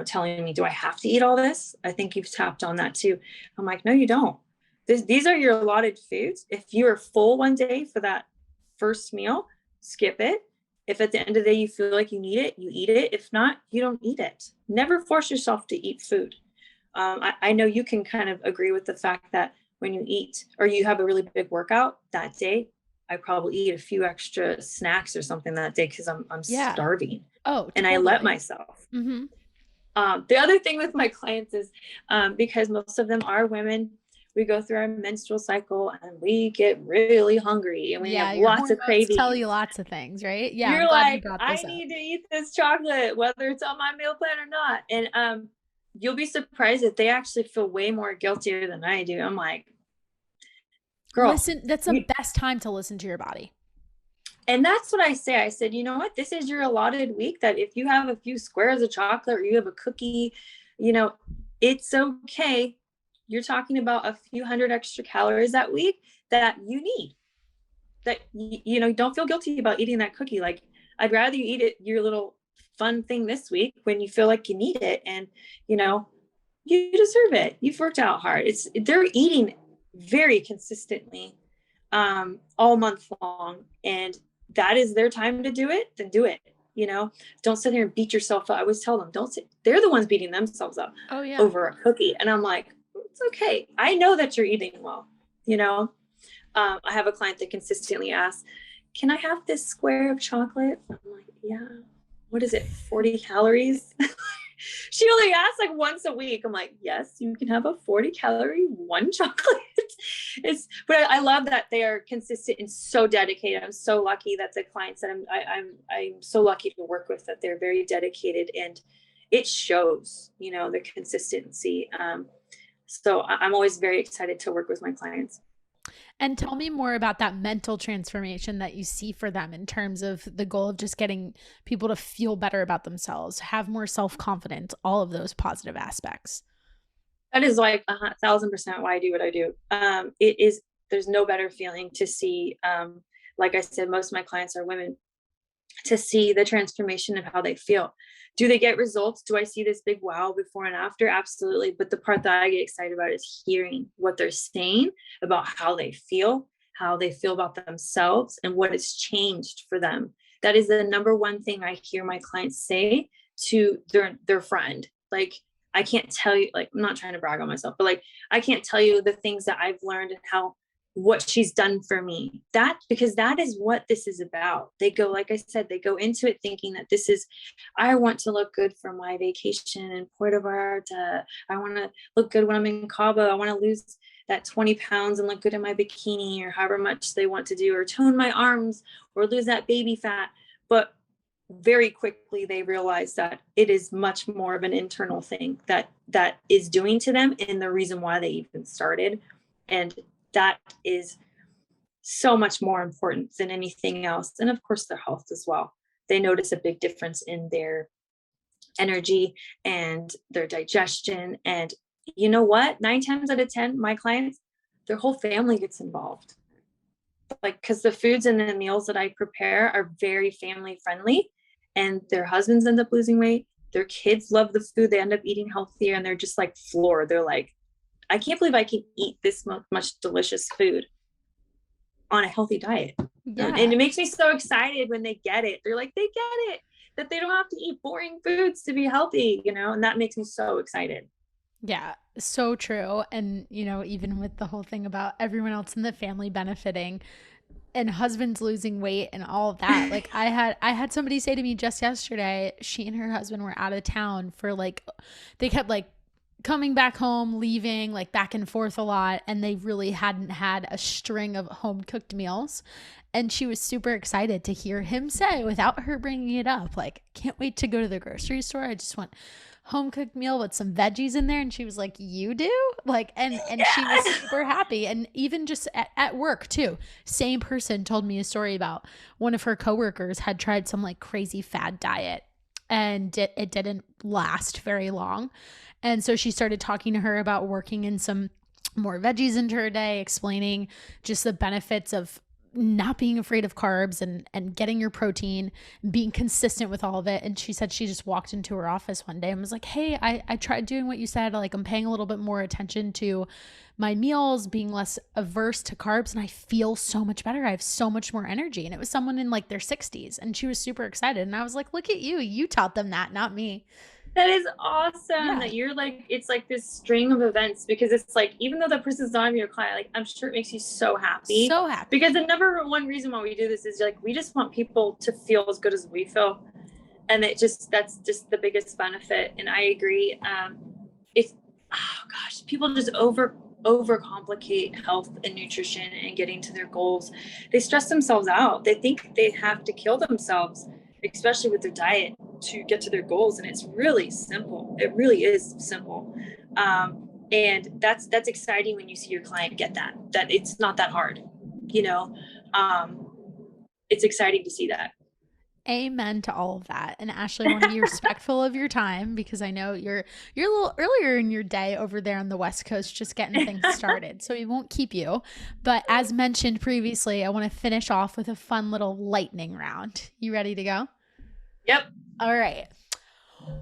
telling me, do I have to eat all this? I think you've tapped on that too. I'm like, no, you don't. These are your allotted foods. If you are full one day for that first meal, skip it. If at the end of the day you feel like you need it, you eat it. If not, you don't eat it. Never force yourself to eat food. I know you can kind of agree with the fact that when you eat or you have a really big workout that day, I probably eat a few extra snacks or something that day because I'm starving. Oh, and totally. I let myself. Mm-hmm. The other thing with my clients is because most of them are women, we go through our menstrual cycle and we get really hungry and we have Your lots of hormones tell cravings. you lots of things, right? Yeah, I'm You're glad you like, brought I this up. need to eat this chocolate, whether it's on my meal plan or not. And you'll be surprised that they actually feel way more guiltier than I do. I'm like, girl, Listen, that's the best time to listen to your body. and that's what I say. I said, you know what? This is your allotted week, that if you have a few squares of chocolate or you have a cookie, it's okay. You're talking about a few hundred extra calories that week that you need. That, don't feel guilty about eating that cookie. Like, I'd rather you eat it, your little fun thing this week, when you feel like you need it. And, you deserve it. You've worked out hard. They're eating very consistently all month long. And that is their time to do it, then do it. Don't sit there and beat yourself up. I always tell them, they're the ones beating themselves up over a cookie. And I'm like, it's okay. I know that you're eating well. I have a client that consistently asks, can I have this square of chocolate? I'm like, yeah. What is it? 40 calories? She only asks like once a week. I'm like, yes, you can have a 40 calorie one chocolate. But I love that they are consistent and so dedicated. I'm so lucky that the clients that I'm so lucky to work with, that they're very dedicated, and it shows, the consistency. So I'm always very excited to work with my clients. And tell me more about that mental transformation that you see for them, in terms of the goal of just getting people to feel better about themselves, have more self-confidence, all of those positive aspects. That is like 1,000% why I do what I do. There's no better feeling to see, like I said, most of my clients are women, to see the transformation of how they feel. Do they get results? Do I see this big wow before and after? Absolutely. But the part that I get excited about is hearing what they're saying about how they feel about themselves, and what has changed for them. That is the number one thing I hear my clients say to their friend. Like, I can't tell you, like, I'm not trying to brag on myself, but like, I can't tell you the things that I've learned and what she's done for me. Because that is what this is about. They go, like I said, they go into it thinking that I want to look good for my vacation in Puerto Vallarta. I want to look good when I'm in Cabo. I want to lose that 20 pounds and look good in my bikini, or however much they want to do, or tone my arms, or lose that baby fat. But very quickly they realize that it is much more of an internal thing that is doing to them, and the reason why they even started. And that is so much more important than anything else. And of course, their health as well. They notice a big difference in their energy and their digestion. And you know what? 9 times out of 10, my clients, their whole family gets involved. Like, because the foods and the meals that I prepare are very family friendly, and their husbands end up losing weight. Their kids love the food. They end up eating healthier, and they're just like floored. They're like, I can't believe I can eat this much delicious food on a healthy diet. Yeah. And it makes me so excited when they get it. They're like, they get it, that they don't have to eat boring foods to be healthy, and that makes me so excited. Yeah, so true. And, even with the whole thing about everyone else in the family benefiting and husbands losing weight and all of that. Like, I had somebody say to me just yesterday, she and her husband were out of town for they kept coming back home, leaving, back and forth a lot, and they really hadn't had a string of home cooked meals. And she was super excited to hear him say, without her bringing it up, can't wait to go to the grocery store. I just want home cooked meal with some veggies in there. And she was like, you do? And she was super happy. And even just at work too, same person told me a story about one of her coworkers had tried some crazy fad diet, and it didn't last very long. And so she started talking to her about working in some more veggies into her day, explaining just the benefits of not being afraid of carbs and getting your protein, being consistent with all of it. And she said she just walked into her office one day and was like, hey, I tried doing what you said. I'm paying a little bit more attention to my meals, being less averse to carbs, and I feel so much better. I have so much more energy. And it was someone in their 60s, and she was super excited. And I was like, look at you. You taught them that, not me. That is awesome. That you're it's this string of events, because it's even though that person's not your client, I'm sure it makes you so happy. So happy. Because the number one reason why we do this is we just want people to feel as good as we feel. And that's just the biggest benefit. And I agree. People just overcomplicate health and nutrition and getting to their goals. They stress themselves out. They think they have to kill themselves, especially with their diet, to get to their goals. And it's really simple. It really is simple. And that's exciting when you see your client get that it's not that hard, it's exciting to see that. Amen to all of that. And Ashley, I want to be respectful of your time because I know you're a little earlier in your day over there on the West Coast, just getting things started. So we won't keep you. But as mentioned previously, I want to finish off with a fun little lightning round. You ready to go? Yep. All right.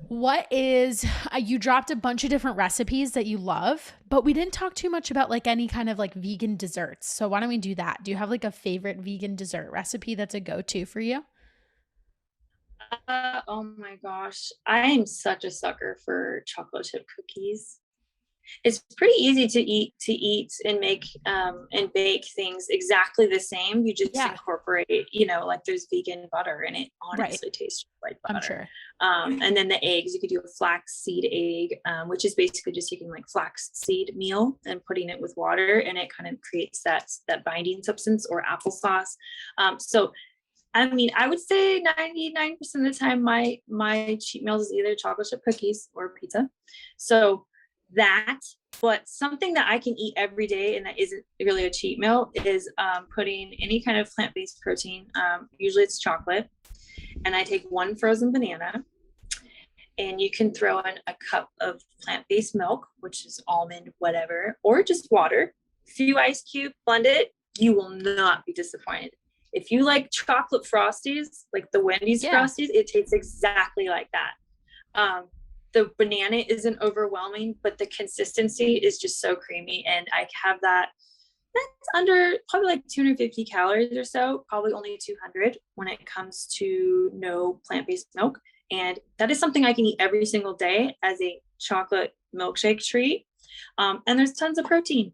What is, you dropped a bunch of different recipes that you love, but we didn't talk too much about like any kind of like vegan desserts. So why don't we do that? Do you have like a favorite vegan dessert recipe that's a go-to for you? Oh my gosh. I am such a sucker for chocolate chip cookies. It's pretty easy to eat and make and bake things exactly the same. You just incorporate, like there's vegan butter and it honestly tastes like butter. I'm sure. And then the eggs, you could do a flaxseed egg, which is basically just taking like flaxseed meal and putting it with water, and it kind of creates that binding substance, or applesauce. So I mean, I would say 99% of the time my cheat meals is either chocolate chip cookies or pizza. So but something that I can eat every day and that isn't really a cheat meal is putting any kind of plant-based protein. Usually it's chocolate, and I take one frozen banana, and you can throw in a cup of plant-based milk, which is almond, whatever, or just water, a few ice cubes, blend it. You will not be disappointed. If you like chocolate Frosties, like the Wendy's Frosties, it tastes exactly like that. The banana isn't overwhelming, but the consistency is just so creamy. And I have that's under probably like 250 calories or so, probably only 200 when it comes to no plant-based milk. And that is something I can eat every single day as a chocolate milkshake treat. And there's tons of protein.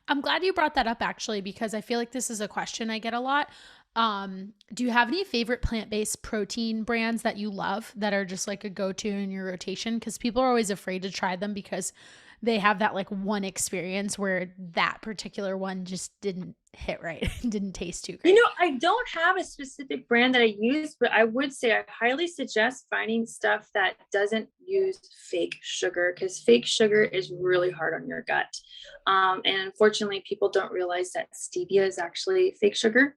I'm glad you brought that up actually, because I feel like this is a question I get a lot. Do you have any favorite plant-based protein brands that you love that are just like a go-to in your rotation? Because people are always afraid to try them because they have that like one experience where that particular one just didn't hit right, didn't taste too great. I don't have a specific brand that I use, but I would say I highly suggest finding stuff that doesn't use fake sugar, because fake sugar is really hard on your gut. And unfortunately, people don't realize that stevia is actually fake sugar.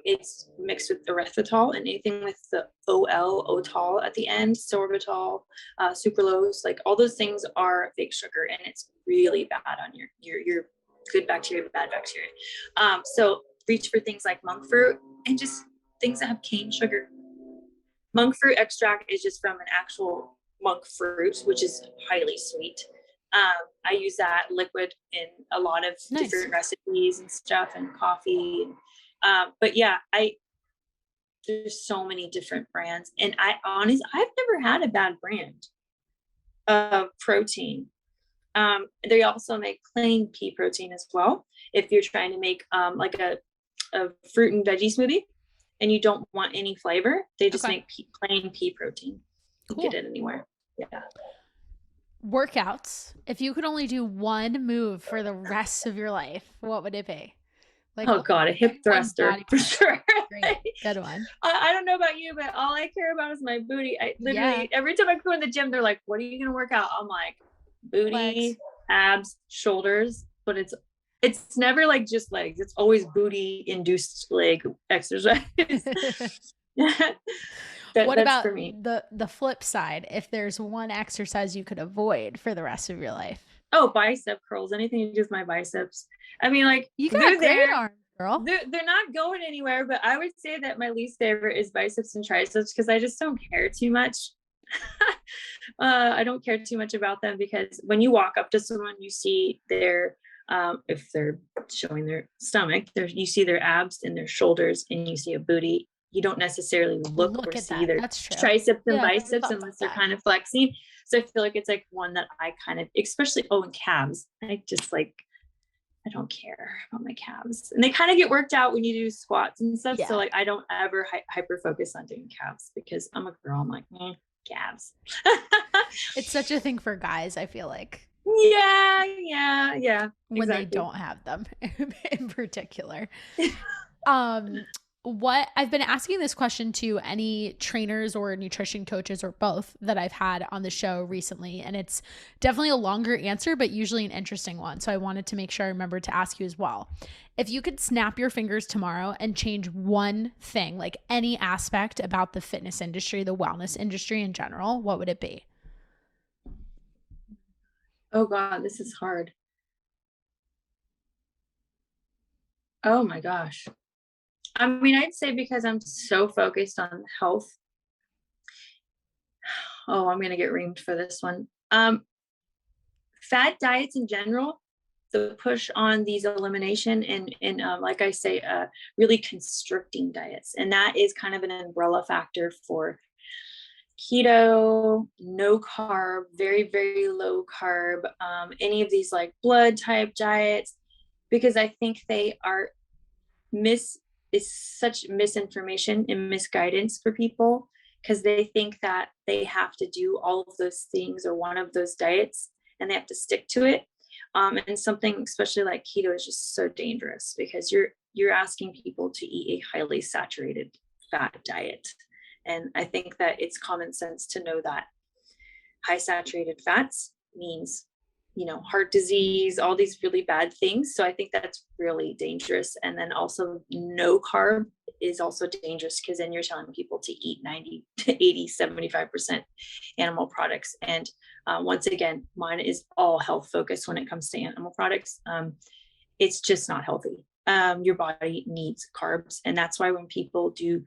It's mixed with erythritol, and anything with the otol at the end, sorbitol, sucralose, like all those things are fake sugar, and it's really bad on your good bacteria, bad bacteria. So reach for things like monk fruit and just things that have cane sugar. Monk fruit extract is just from an actual monk fruit, which is highly sweet. I use that liquid in a lot of different recipes and stuff, and coffee. But yeah, there's so many different brands, and I've never had a bad brand of protein. They also make plain pea protein as well. If you're trying to make like a fruit and veggie smoothie and you don't want any flavor, they just make plain pea protein. Cool. You get it anywhere. Yeah. Workouts. If you could only do one move for the rest of your life, what would it be? Like, oh God, a hip thruster for sure. Great. Good one. I don't know about you, but all I care about is my booty. I literally, every time I go in the gym, they're like, what are you going to work out? I'm like, booty, legs, abs, shoulders, but it's never like just legs. It's always booty induced leg exercise. What about for me? The flip side? If there's one exercise you could avoid for the rest of your life? Oh, bicep curls, anything to do with my biceps. I mean, like, you got great arms, girl. They're not going anywhere, but I would say that my least favorite is biceps and triceps, because I just don't care too much. I don't care too much about them, because when you walk up to someone, you see their, if they're showing their stomach, you see their abs and their shoulders, and you see a booty. You don't necessarily look or see their triceps and biceps unless they're kind of flexing. So I feel like it's like one that I kind of, especially, and calves. I just like, I don't care about my calves, and they kind of get worked out when you do squats and stuff. So like, I don't ever hyper focus on doing calves, because I'm a girl. I'm like, calves. It's such a thing for guys, I feel like. Yeah, when they exactly. don't have them in particular. Um, what I've been asking this question to any trainers or nutrition coaches or both that I've had on the show recently, and it's definitely a longer answer, but usually an interesting one. So I wanted to make sure I remembered to ask you as well. If you could snap your fingers tomorrow and change one thing, like any aspect about the fitness industry, the wellness industry in general, what would it be? Oh God, this is hard. Oh my gosh. I mean, I'd say because I'm so focused on health. Oh, I'm gonna get reamed for this one. Fad diets in general, the push on these elimination and like I say, really constricting diets, and that is kind of an umbrella factor for keto, no carb, very very low carb, any of these like blood type diets, because I think they are mis is such misinformation and misguidance for people because they think that they have to do all of those things or one of those diets and they have to stick to it. And something especially like keto is just so dangerous because you're asking people to eat a highly saturated fat diet. And I think that it's common sense to know that high saturated fats means, heart disease, all these really bad things. So I think that's really dangerous. And then also no carb is also dangerous because then you're telling people to eat 90 to 80, 75% animal products. And once again, mine is all health focused when it comes to animal products. It's just not healthy. Your body needs carbs. And that's why when people do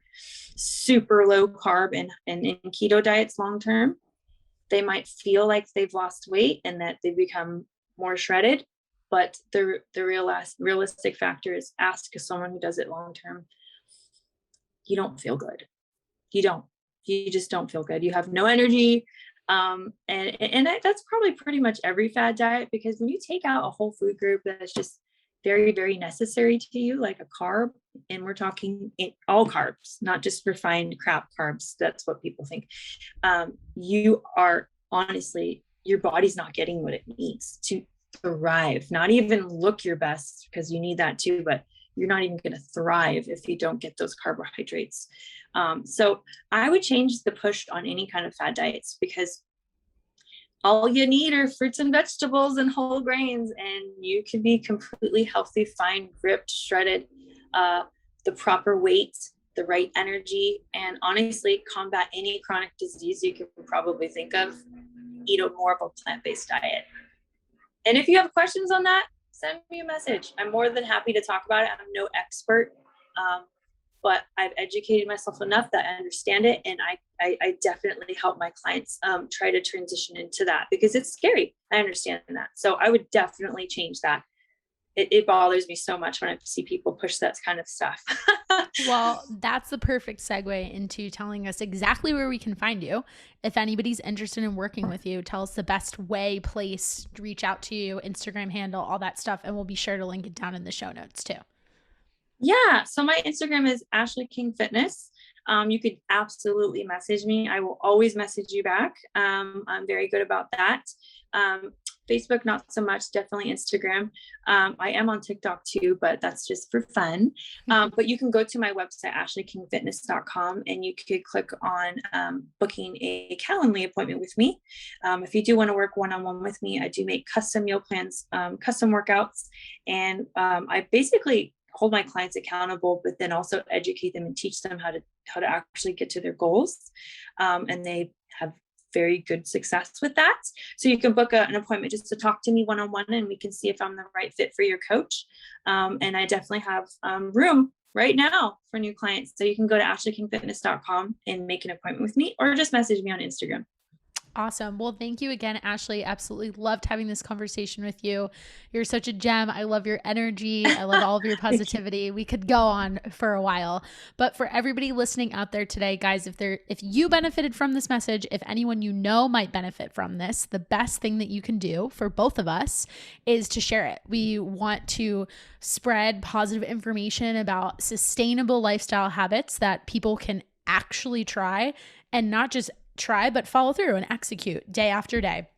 super low carb and in keto diets long term, they might feel like they've lost weight and that they become more shredded. But the realistic factor is ask someone who does it long term. You don't feel good. You don't. You just don't feel good. You have no energy. And that's probably pretty much every fad diet because when you take out a whole food group that's just very, very necessary to you, like a carb, and we're talking all carbs, not just refined crap carbs. That's what people think. You are honestly, your body's not getting what it needs to thrive, not even look your best because you need that too, but you're not even going to thrive if you don't get those carbohydrates. So I would change the push on any kind of fad diets because all you need are fruits and vegetables and whole grains, and you can be completely healthy, fine, ripped, shredded, the proper weight, the right energy, and honestly combat any chronic disease you can probably think of. Eat a more of a plant-based diet. And if you have questions on that, send me a message. I'm more than happy to talk about it. I'm no expert, but I've educated myself enough that I understand it, and I definitely help my clients try to transition into that because it's scary. I understand that. So I would definitely change that. It bothers me so much when I see people push that kind of stuff. Well, that's the perfect segue into telling us exactly where we can find you. If anybody's interested in working with you, tell us the best way, place to reach out to you, Instagram handle, all that stuff. And we'll be sure to link it down in the show notes too. Yeah. So my Instagram is Ashley King Fitness. You could absolutely message me. I will always message you back. I'm very good about that. Facebook, not so much, definitely Instagram. I am on TikTok too, but that's just for fun. But you can go to my website, ashleykingfitness.com, and you could click on booking a Calendly appointment with me. If you do want to work one-on-one with me, I do make custom meal plans, custom workouts, and I basically hold my clients accountable, but then also educate them and teach them how to actually get to their goals. And they have very good success with that. So you can book an appointment just to talk to me one-on-one, and we can see if I'm the right fit for your coach. And I definitely have room right now for new clients. So you can go to ashleykingfitness.com and make an appointment with me, or just message me on Instagram. Awesome. Well, thank you again, Ashley. Absolutely loved having this conversation with you. You're such a gem. I love your energy. I love all of your positivity. We could go on for a while, but for everybody listening out there today, guys, if you benefited from this message, if anyone you know might benefit from this, the best thing that you can do for both of us is to share it. We want to spread positive information about sustainable lifestyle habits that people can actually try, and not just try, but follow through and execute day after day.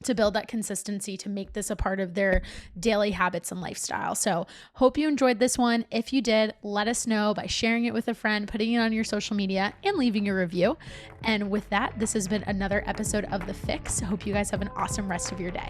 to build that consistency, to make this a part of their daily habits and lifestyle. So hope you enjoyed this one. If you did, let us know by sharing it with a friend, putting it on your social media, and leaving a review. And with that, this has been another episode of The Fix. I hope you guys have an awesome rest of your day.